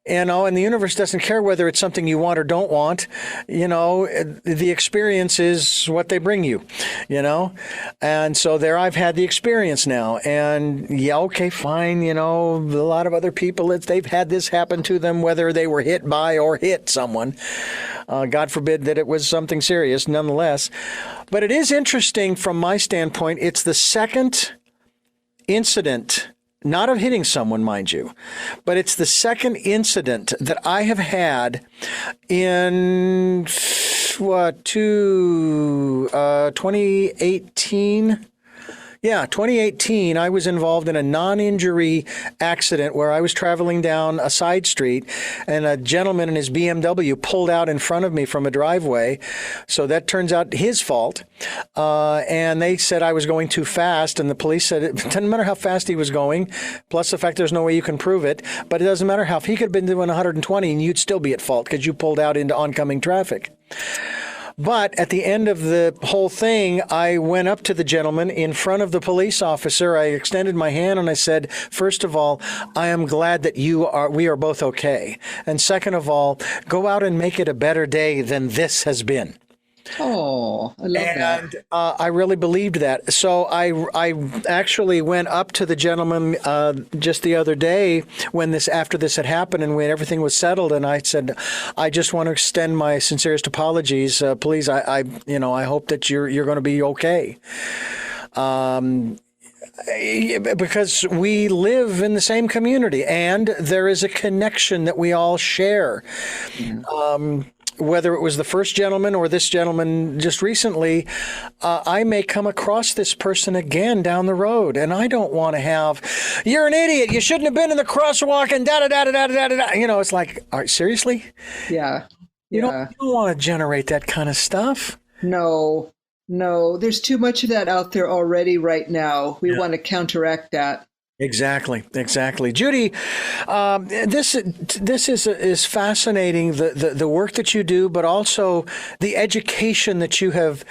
And the universe doesn't care whether it's something you want or don't want. The experience is what they bring you, And so there I've had the experience now. And yeah, okay, fine. A lot of other people, they've had this happen to them, whether they were hit by or hit someone. God forbid that it was something serious nonetheless. But it is interesting from my standpoint. It's the second incident, not of hitting someone, mind you, but it's the second incident that I have had in 2018. Yeah, 2018, I was involved in a non-injury accident where I was traveling down a side street and a gentleman in his BMW pulled out in front of me from a driveway. So that turns out his fault. And they said I was going too fast. And the police said it doesn't matter how fast he was going, plus the fact there's no way you can prove it. But it doesn't matter how, if he could have been doing 120 and you'd still be at fault because you pulled out into oncoming traffic. But at the end of the whole thing, I went up to the gentleman in front of the police officer. I extended my hand and I said, first of all, I am glad that we are both okay. And second of all, go out and make it a better day than this has been. Oh, I love that. And I really believed that. So I actually went up to the gentleman just the other day after this had happened and when everything was settled, and I said, I just want to extend my sincerest apologies. Please, I hope that you're going to be okay. Because we live in the same community and there is a connection that we all share. Whether it was the first gentleman or this gentleman just recently, I may come across this person again down the road, and I don't want to have, you're an idiot, you shouldn't have been in the crosswalk, and da-da-da-da-da-da-da. It's like, seriously? Yeah. You don't want to generate that kind of stuff. No, there's too much of that out there already right now. We want to counteract that. Exactly, exactly. Judy, this is fascinating, the work that you do, but also the education that you have,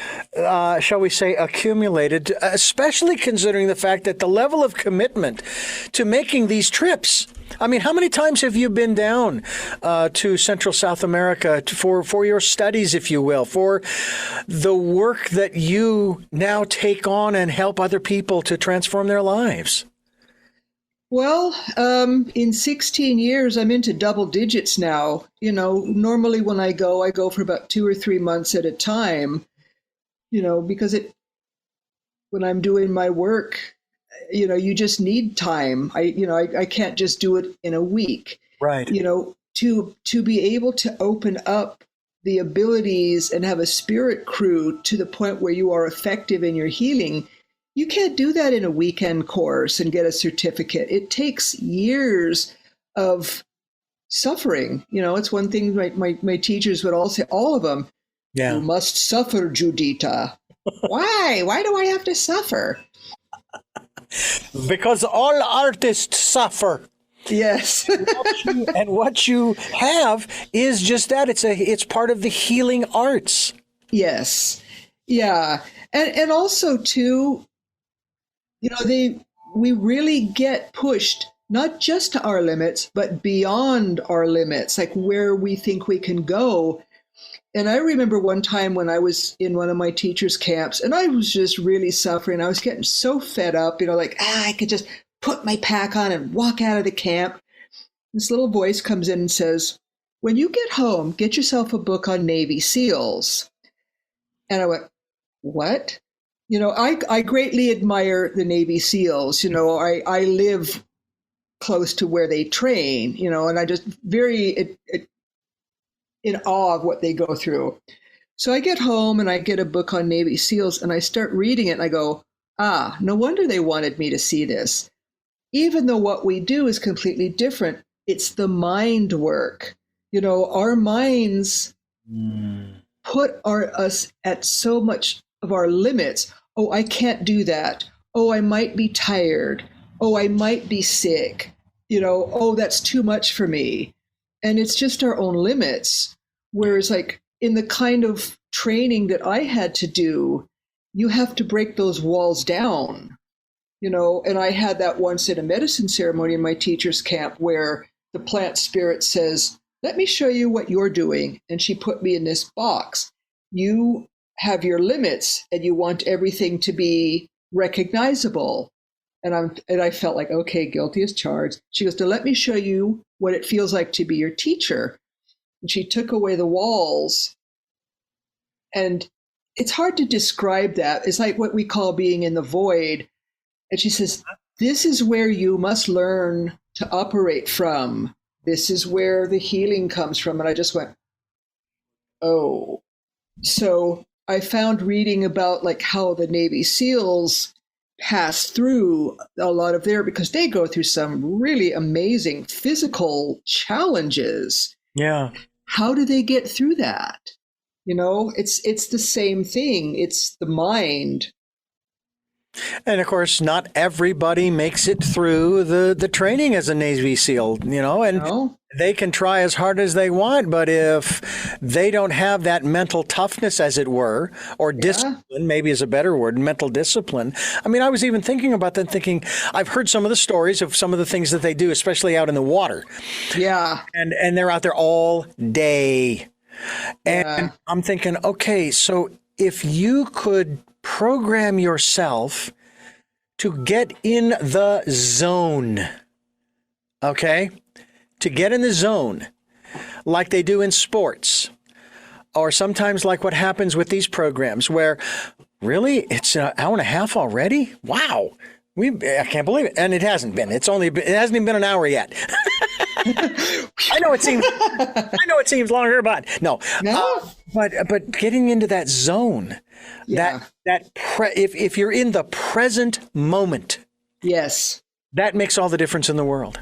shall we say, accumulated, especially considering the fact that the level of commitment to making these trips. I mean, how many times have you been down to Central South America for your studies, if you will, for the work that you now take on and help other people to transform their lives? Well, in 16 years, I'm into double digits now. Normally when I go for about 2 or 3 months at a time, because when I'm doing my work, you just need time. I can't just do it in a week. Right. To be able to open up the abilities and have a spirit crew to the point where you are effective in your healing. You can't do that in a weekend course and get a certificate. It takes years of suffering. It's one thing my teachers would all say, all of them, yeah. You must suffer, Judita. Why? Why do I have to suffer? Because all artists suffer. Yes. and what you have is just that. It's part of the healing arts. Yes. Yeah. And also too, we really get pushed not just to our limits, but beyond our limits, like where we think we can go. And I remember one time when I was in one of my teachers' camps and I was just really suffering. I was getting so fed up, I could just put my pack on and walk out of the camp. This little voice comes in and says, when you get home, get yourself a book on Navy SEALs. And I went, what? I greatly admire the Navy SEALs. I live close to where they train, and I just very in awe of what they go through. So I get home and I get a book on Navy SEALs and I start reading it and I go, no wonder they wanted me to see this. Even though what we do is completely different, it's the mind work. Our minds put us at so much of our limits. Oh, I can't do that. Oh, I might be tired. Oh, I might be sick. Oh, that's too much for me. And it's just our own limits. Whereas like in the kind of training that I had to do, you have to break those walls down, and I had that once in a medicine ceremony in my teacher's camp where the plant spirit says, let me show you what you're doing. And she put me in this box. You have your limits and you want everything to be recognizable. And I felt like, okay, guilty as charged. She goes, let me show you what it feels like to be your teacher. And she took away the walls. And it's hard to describe that. It's like what we call being in the void. And she says, this is where you must learn to operate from. This is where the healing comes from. And I just went, oh. So I found reading about like how the Navy SEALs pass through a lot of because they go through some really amazing physical challenges. Yeah. How do they get through that? It's the same thing. It's the mind. And of course, not everybody makes it through the training as a Navy SEAL, and they can try as hard as they want. But if they don't have that mental toughness, as it were, or discipline, maybe is a better word, mental discipline. I mean, I was even thinking about that, I've heard some of the stories of some of the things that they do, especially out in the water. Yeah. And they're out there all day. And I'm thinking, okay, so if you could program yourself to get in the zone, okay? To get in the zone, like they do in sports, or sometimes like what happens with these programs where, really, it's an hour and a half already? Wow. I can't believe it. And it hasn't been. It hasn't even been an hour yet. I know it seems longer, but no. But getting into that zone, if you're in the present moment, yes, that makes all the difference in the world.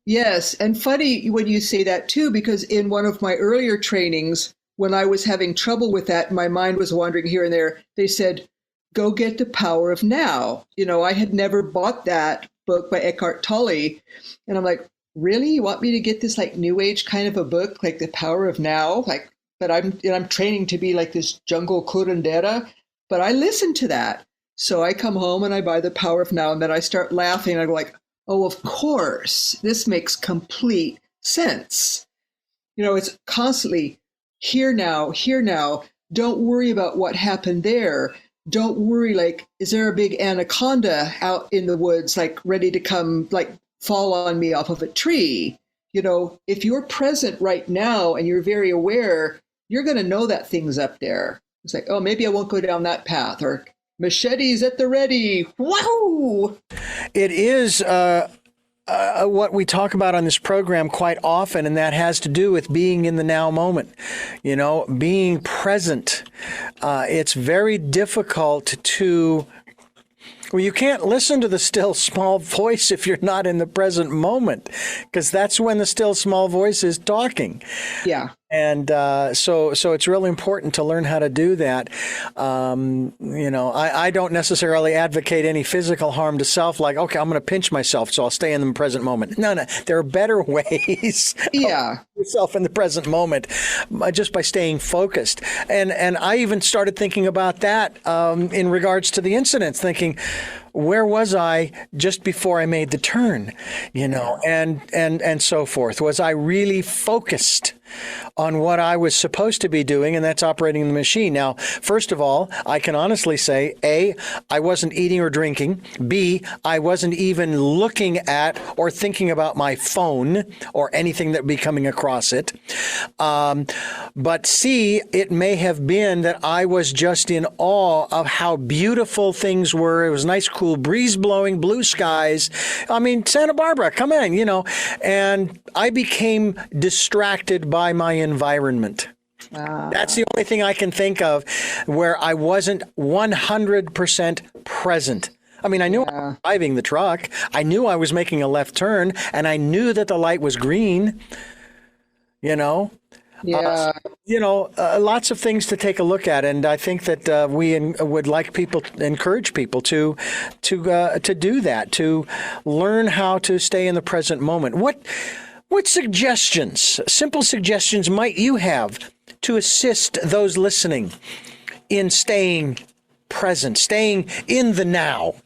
Yes, and funny when you say that too, because in one of my earlier trainings, when I was having trouble with that, my mind was wandering here and there. They said, "Go get the power of now." I had never bought that book by Eckhart Tolle. And I'm like, really? You want me to get this like new age kind of a book, like The Power of Now? Like, but I'm training to be like this jungle curandera. But I listen to that. So I come home and I buy The Power of Now, and then I start laughing. And I'm like, oh, of course, this makes complete sense. It's constantly here now, here now. Don't worry about what happened there. Don't worry, like, is there a big anaconda out in the woods, like ready to come, like fall on me off of a tree? If you're present right now and you're very aware, you're going to know that thing's up there. It's like, oh, maybe I won't go down that path, or machetes at the ready. Wow! It is what we talk about on this program quite often, and that has to do with being in the now moment, being present. It's very difficult to... Well, you can't listen to the still small voice if you're not in the present moment, because that's when the still small voice is talking. Yeah. And so it's really important to learn how to do that. I don't necessarily advocate any physical harm to self, like, okay, I'm going to pinch myself, so I'll stay in the present moment. No, there are better ways. Yeah. Yourself in the present moment, just by staying focused. And I even started thinking about that in regards to the incidents, thinking, where was I just before I made the turn, and so forth? Was I really focused on what I was supposed to be doing, and that's operating the machine? Now, first of all, I can honestly say, A, I wasn't eating or drinking. B, I wasn't even looking at or thinking about my phone or anything that would be coming across it. But C, it may have been that I was just in awe of how beautiful things were. It was a nice, cool breeze blowing, blue skies. I mean, Santa Barbara, come in, and I became distracted by my environment. That's the only thing I can think of where I wasn't 100% present. I mean, I knew I was driving the truck. I knew I was making a left turn, and I knew that the light was green, Yeah. Lots of things to take a look at, and I think that we would like encourage people to do that, to learn how to stay in the present moment. What suggestions, simple suggestions, might you have to assist those listening in staying present, staying in the now?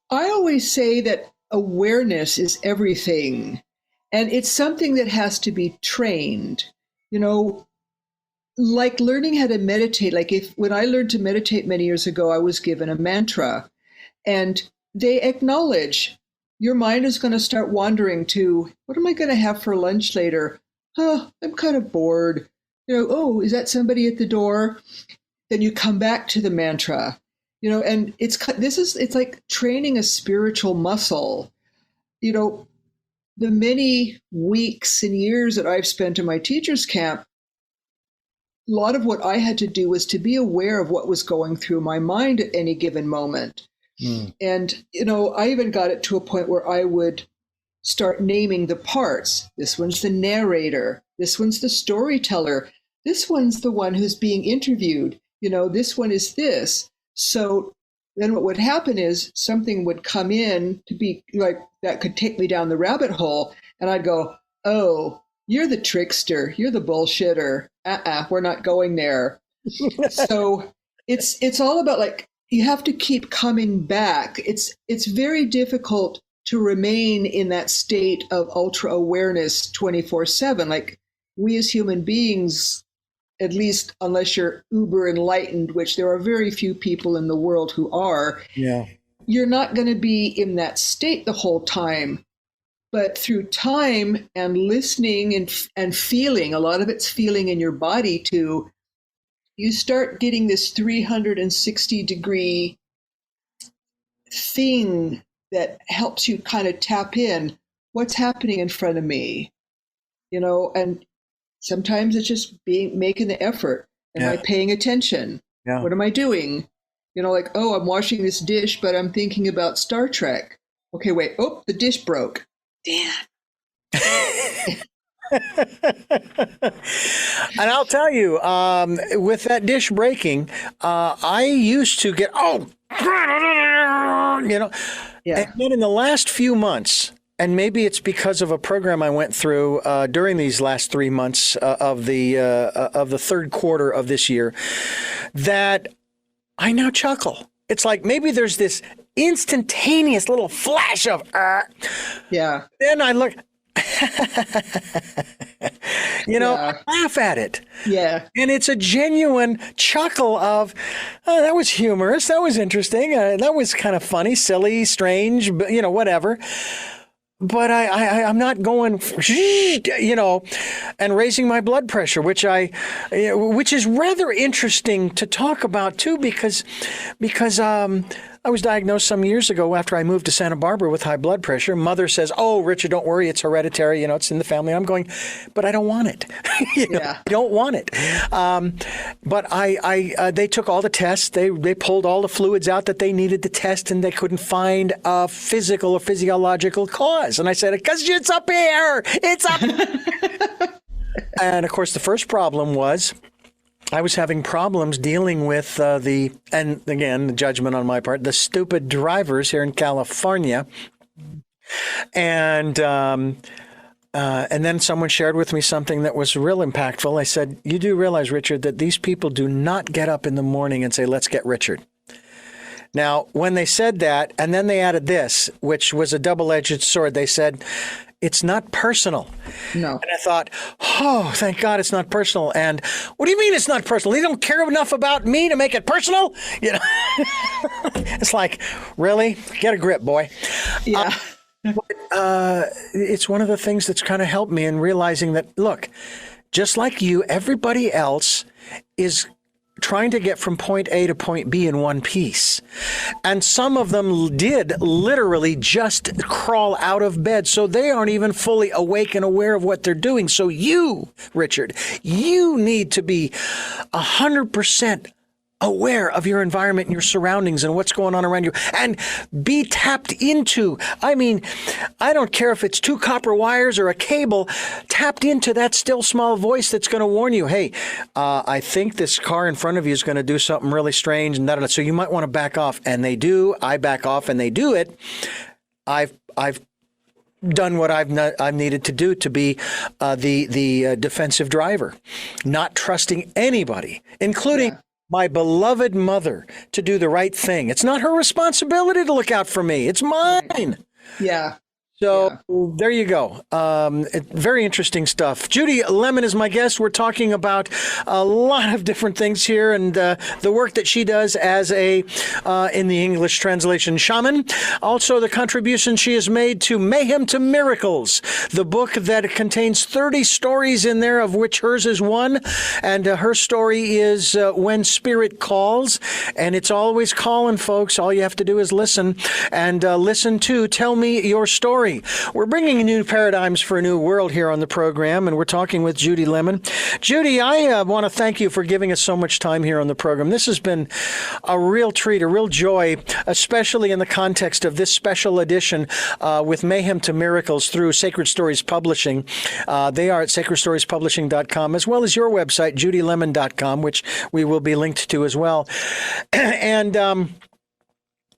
I always say that awareness is everything. And it's something that has to be trained, like learning how to meditate. Like when I learned to meditate many years ago, I was given a mantra, and they acknowledge your mind is going to start wandering to, what am I going to have for lunch later? I'm kind of bored. Oh, is that somebody at the door? Then you come back to the mantra, and it's like training a spiritual muscle, The many weeks and years that I've spent in my teacher's camp, a lot of what I had to do was to be aware of what was going through my mind at any given moment. And, I even got it to a point where I would start naming the parts. This one's the narrator. This one's the storyteller. This one's the one who's being interviewed. This one is this. So then what would happen is something would come in to be like, that could take me down the rabbit hole. And I'd go, oh, you're the trickster. You're the bullshitter. We're not going there. So it's all about, like, you have to keep coming back. It's very difficult to remain in that state of ultra awareness 24/7. Like, we as human beings, at least unless you're uber enlightened, which there are very few people in the world who are, you're not going to be in that state the whole time. But through time and listening and feeling, a lot of it's feeling in your body too, you start getting this 360-degree thing that helps you kind of tap in what's happening in front of me, and sometimes it's just making the effort. Am I paying attention? What am I doing? Like, oh, I'm washing this dish, but I'm thinking about Star Trek. Okay, wait. Oh, the dish broke. Damn. And I'll tell you, with that dish breaking, I used to get, Yeah. And then in the last few months, and maybe it's because of a program I went through during these last 3 months of the third quarter of this year, that I now chuckle. It's like maybe there's this instantaneous little flash of, Yeah. then I look, Yeah. I laugh at it. Yeah. And it's a genuine chuckle of, oh, that was humorous. That was interesting. That was kind of funny, silly, strange, whatever. But I'm not going, and raising my blood pressure, which is rather interesting to talk about too, because I was diagnosed some years ago after I moved to Santa Barbara with high blood pressure. Mother says, "Oh, Richard, don't worry, it's hereditary. It's in the family." I'm going, but I don't want it. Yeah. I don't want it. But they took all the tests. They pulled all the fluids out that they needed to test, and they couldn't find a physical or physiological cause. And I said, "Because it's up here. It's up." And of course, the first problem was, I was having problems dealing with and again, the judgment on my part, the stupid drivers here in California. And then someone shared with me something that was real impactful. I said, "You do realize, Richard, that these people do not get up in the morning and say, 'Let's get Richard.'" Now, when they said that, and then they added this, which was a double-edged sword, they said, "It's not personal." No. And I thought, oh, thank God it's not personal. And what do you mean it's not personal? They don't care enough about me to make it personal? It's like, really? Get a grip, boy. Yeah. It's one of the things that's kind of helped me in realizing that, look, just like you, everybody else is trying to get from point A to point B in one piece. And some of them did literally just crawl out of bed, so they aren't even fully awake and aware of what they're doing. So you, Richard, you need to be 100% aware of your environment and your surroundings and what's going on around you, and be tapped into. I mean, I don't care if it's 2 copper wires or a cable, tapped into that still small voice that's going to warn you, hey, I think this car in front of you is going to do something really strange, and so you might want to back off. And they do. I back off, and they do it. I've done what I've needed to do to be the defensive driver, not trusting anybody, including my beloved mother, to do the right thing. It's not her responsibility to look out for me. It's mine. Yeah. So there you go. Very interesting stuff. Judy Lemon is my guest. We're talking about a lot of different things here, and the work that she does as in the English translation, shaman. Also, the contribution she has made to Mayhem to Miracles, the book that contains 30 stories in there, of which hers is one. And her story is When Spirit Calls. And it's always calling, folks. All you have to do is listen, and listen to Tell Me Your Story. We're bringing new paradigms for a new world here on the program, and we're talking with Judy Lemon. Judy, I want to thank you for giving us so much time here on the program. This has been a real treat, a real joy, especially in the context of this special edition with Mayhem to Miracles through Sacred Stories Publishing. They are at sacredstoriespublishing.com, as well as your website, judylemon.com, which we will be linked to as well. And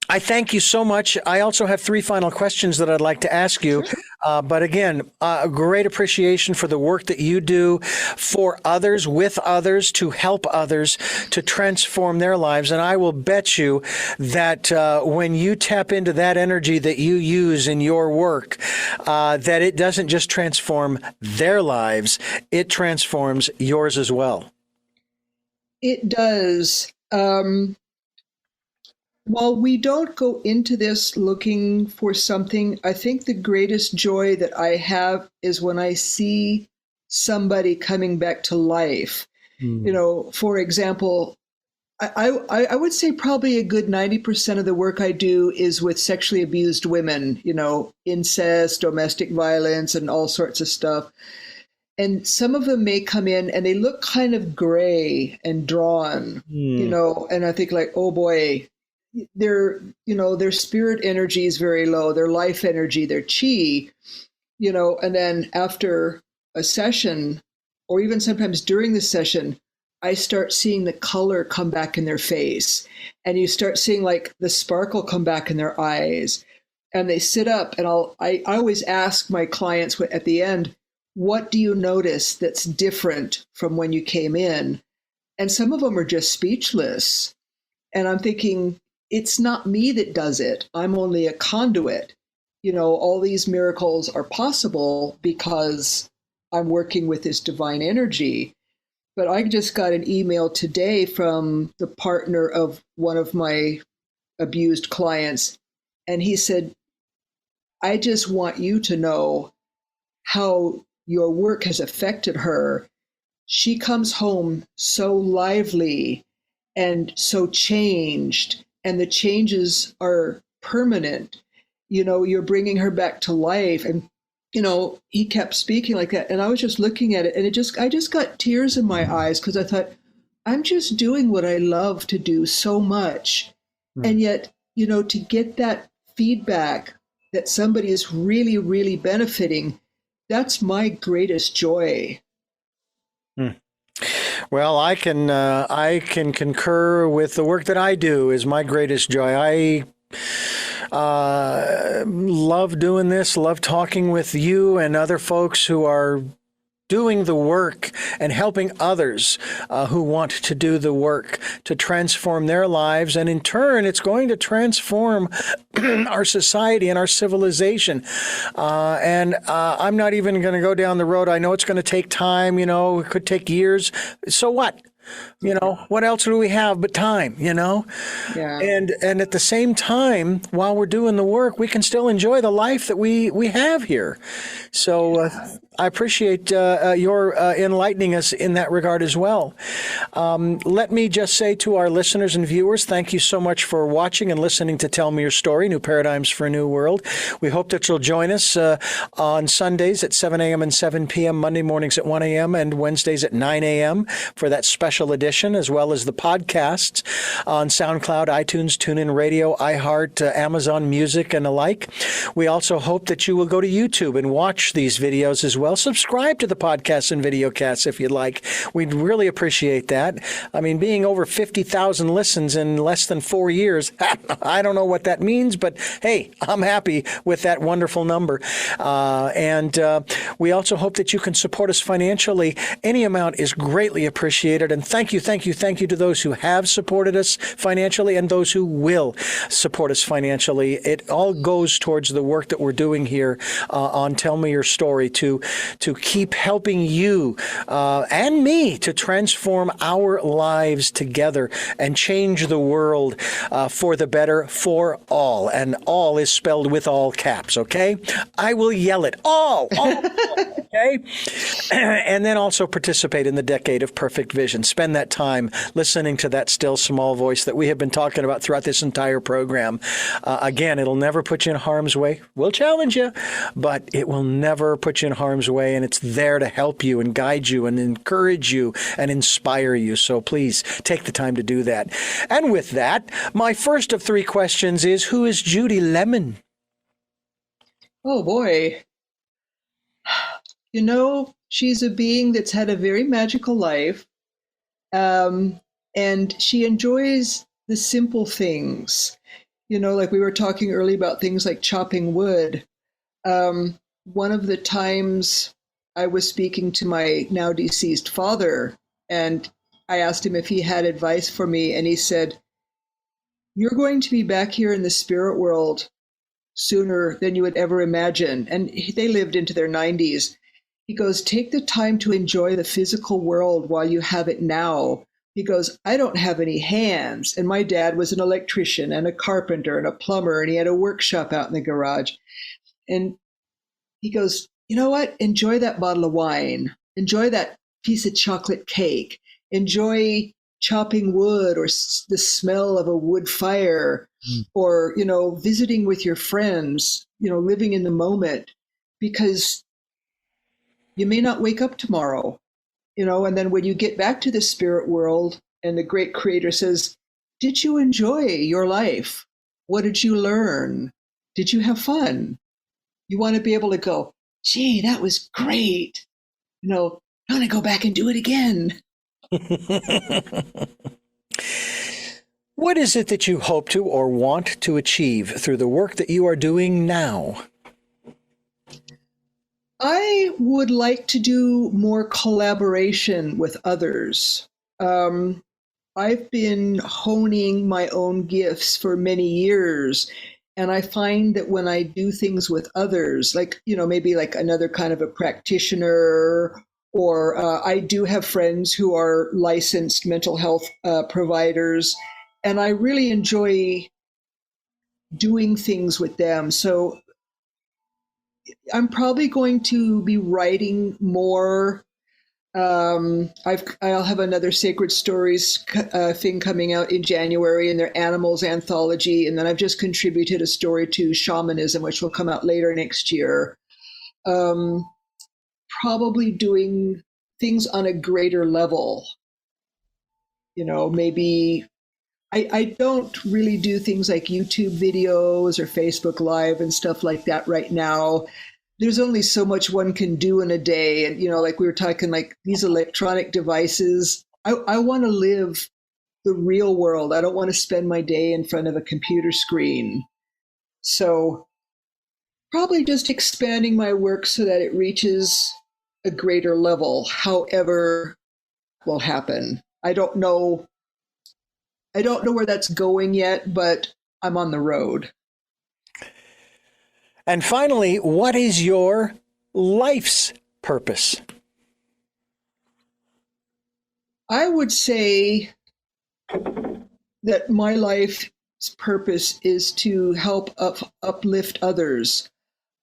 I thank you so much. I also have 3 final questions that I'd like to ask you. But again, a great appreciation for the work that you do for others, with others, to help others to transform their lives. And I will bet you that when you tap into that energy that you use in your work, that it doesn't just transform their lives, it transforms yours as well. It does. While we don't go into this looking for something, I think the greatest joy that I have is when I see somebody coming back to life. For example, I would say probably a good 90% of the work I do is with sexually abused women, incest, domestic violence, and all sorts of stuff. And some of them may come in and they look kind of gray and drawn, and I think like, oh boy, their spirit energy is very low, their life energy, their chi, and then after a session, or even sometimes during the session, I start seeing the color come back in their face, and you start seeing like the sparkle come back in their eyes, and they sit up, and I always ask my clients at the end, what do you notice that's different from when you came in? And some of them are just speechless. And I'm thinking, it's not me that does it. I'm only a conduit. All these miracles are possible because I'm working with this divine energy. But I just got an email today from the partner of one of my abused clients. And he said, I just want you to know how your work has affected her. She comes home so lively and so changed, and the changes are permanent. You're bringing her back to life. And he kept speaking like that, and I was just looking at it, and I just got tears in my eyes, because I thought, I'm just doing what I love to do so much. And yet, to get that feedback that somebody is really, really benefiting, that's my greatest joy. Well, I can concur with the work that I do is my greatest joy. I love doing this, love talking with you and other folks who are doing the work and helping others who want to do the work to transform their lives. And in turn, it's going to transform our society and our civilization. And I'm not even going to go down the road. I know it's going to take time, it could take years. So what? What else do we have but time, Yeah. And at the same time, while we're doing the work, we can still enjoy the life that we have here. So I appreciate your enlightening us in that regard as well. Let me just say to our listeners and viewers, thank you so much for watching and listening to Tell Me Your Story, New Paradigms for a New World. We hope that you'll join us on Sundays at 7 a.m. and 7 p.m., Monday mornings at 1 a.m., and Wednesdays at 9 a.m. for that special edition, as well as the podcasts on SoundCloud, iTunes, TuneIn Radio, iHeart, Amazon Music, and the like. We also hope that you will go to YouTube and watch these videos as well. Subscribe to the podcasts and videocasts if you'd like. We'd really appreciate that. I mean, being over 50,000 listens in less than 4 years, I don't know what that means, but hey, I'm happy with that wonderful number. And we also hope that you can support us financially. Any amount is greatly appreciated. And thank you to those who have supported us financially and those who will support us financially. It all goes towards the work that we're doing here on Tell Me Your Story to keep helping you and me to transform our lives together and change the world for the better for all. And all is spelled with all caps, okay? I will yell it. All, okay? And then also participate in the Decade of Perfect Vision. Spend that time listening to that still small voice that we have been talking about throughout this entire program. Again, it'll never put you in harm's way. We'll challenge you, but it will never put you in harm's way, and it's there to help you and guide you and encourage you and inspire you. So please take the time to do that. And with that, my first of 3 questions is, who is Judy Lemon? Oh, boy. She's a being that's had a very magical life. And she enjoys the simple things, like we were talking earlier about things like chopping wood. One of the times I was speaking to my now deceased father, and I asked him if he had advice for me, and he said, you're going to be back here in the spirit world sooner than you would ever imagine. And they lived into their 90s. He goes, take the time to enjoy the physical world while you have it now. He goes, I don't have any hands. And my dad was an electrician and a carpenter and a plumber, and he had a workshop out in the garage. And he goes, you know what? Enjoy that bottle of wine. Enjoy that piece of chocolate cake. Enjoy chopping wood, or the smell of a wood fire, or, visiting with your friends, living in the moment, because you may not wake up tomorrow, and then when you get back to the spirit world and the great creator says, did you enjoy your life? What did you learn? Did you have fun? You want to be able to go, gee, that was great. I want to go back and do it again. What is it that you hope to or want to achieve through the work that you are doing now? I would like to do more collaboration with others. I've been honing my own gifts for many years, and I find that when I do things with others, like, maybe like another kind of a practitioner, or I do have friends who are licensed mental health providers, and I really enjoy doing things with them. So I'm probably going to be writing more. I'll have another Sacred Stories thing coming out in January, and their animals anthology. And then I've just contributed a story to shamanism, which will come out later next year. Probably doing things on a greater level. Maybe I don't really do things like YouTube videos or Facebook Live and stuff like that right now. There's only so much one can do in a day. And, like we were talking, like these electronic devices, I want to live the real world. I don't want to spend my day in front of a computer screen. So probably just expanding my work so that it reaches a greater level, however will happen. I don't know where that's going yet, but I'm on the road. And finally, what is your life's purpose? I would say that my life's purpose is to help uplift others.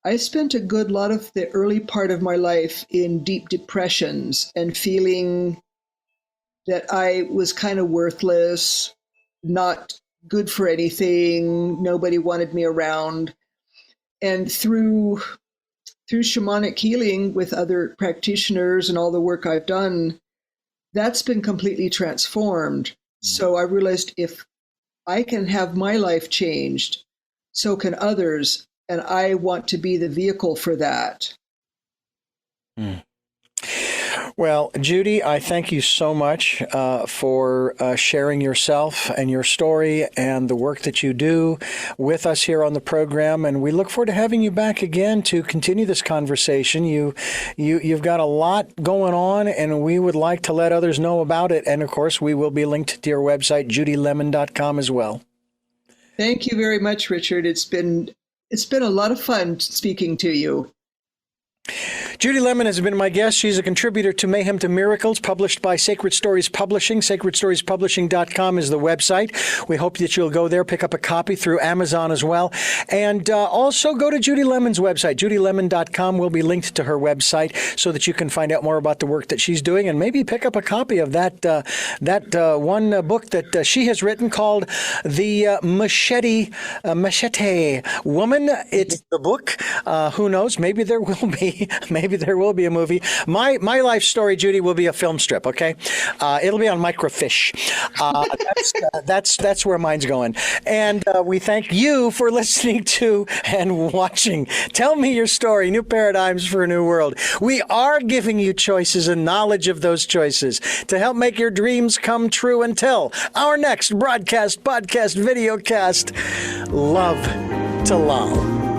I spent a good lot of the early part of my life in deep depressions and feeling that I was kind of worthless, not good for anything. Nobody wanted me around. And through shamanic healing with other practitioners and all the work I've done, that's been completely transformed. So I realized if I can have my life changed, so can others. And I want to be the vehicle for that. Well, Judy, I thank you so much for sharing yourself and your story and the work that you do with us here on the program. And we look forward to having you back again to continue this conversation. You've got a lot going on, and we would like to let others know about it. And, of course, we will be linked to your website, judylemon.com, as well. Thank you very much, Richard. It's been a lot of fun speaking to you. Judy Lemon has been my guest. She's a contributor to Mayhem to Miracles, published by Sacred Stories Publishing. SacredStoriesPublishing.com is the website. We hope that you'll go there, pick up a copy through Amazon as well. And also go to Judy Lemon's website. JudyLemon.com will be linked to her website so that you can find out more about the work that she's doing, and maybe pick up a copy of that one book that she has written called The Machete Woman. It's the book. Who knows? Maybe there will be a movie. My life story, Judy, will be a film strip. Okay, it'll be on microfiche. That's where mine's going. And we thank you for listening to and watching. Tell me your story. New paradigms for a new world. We are giving you choices and knowledge of those choices to help make your dreams come true. Until our next broadcast, podcast, videocast. Love to Lal.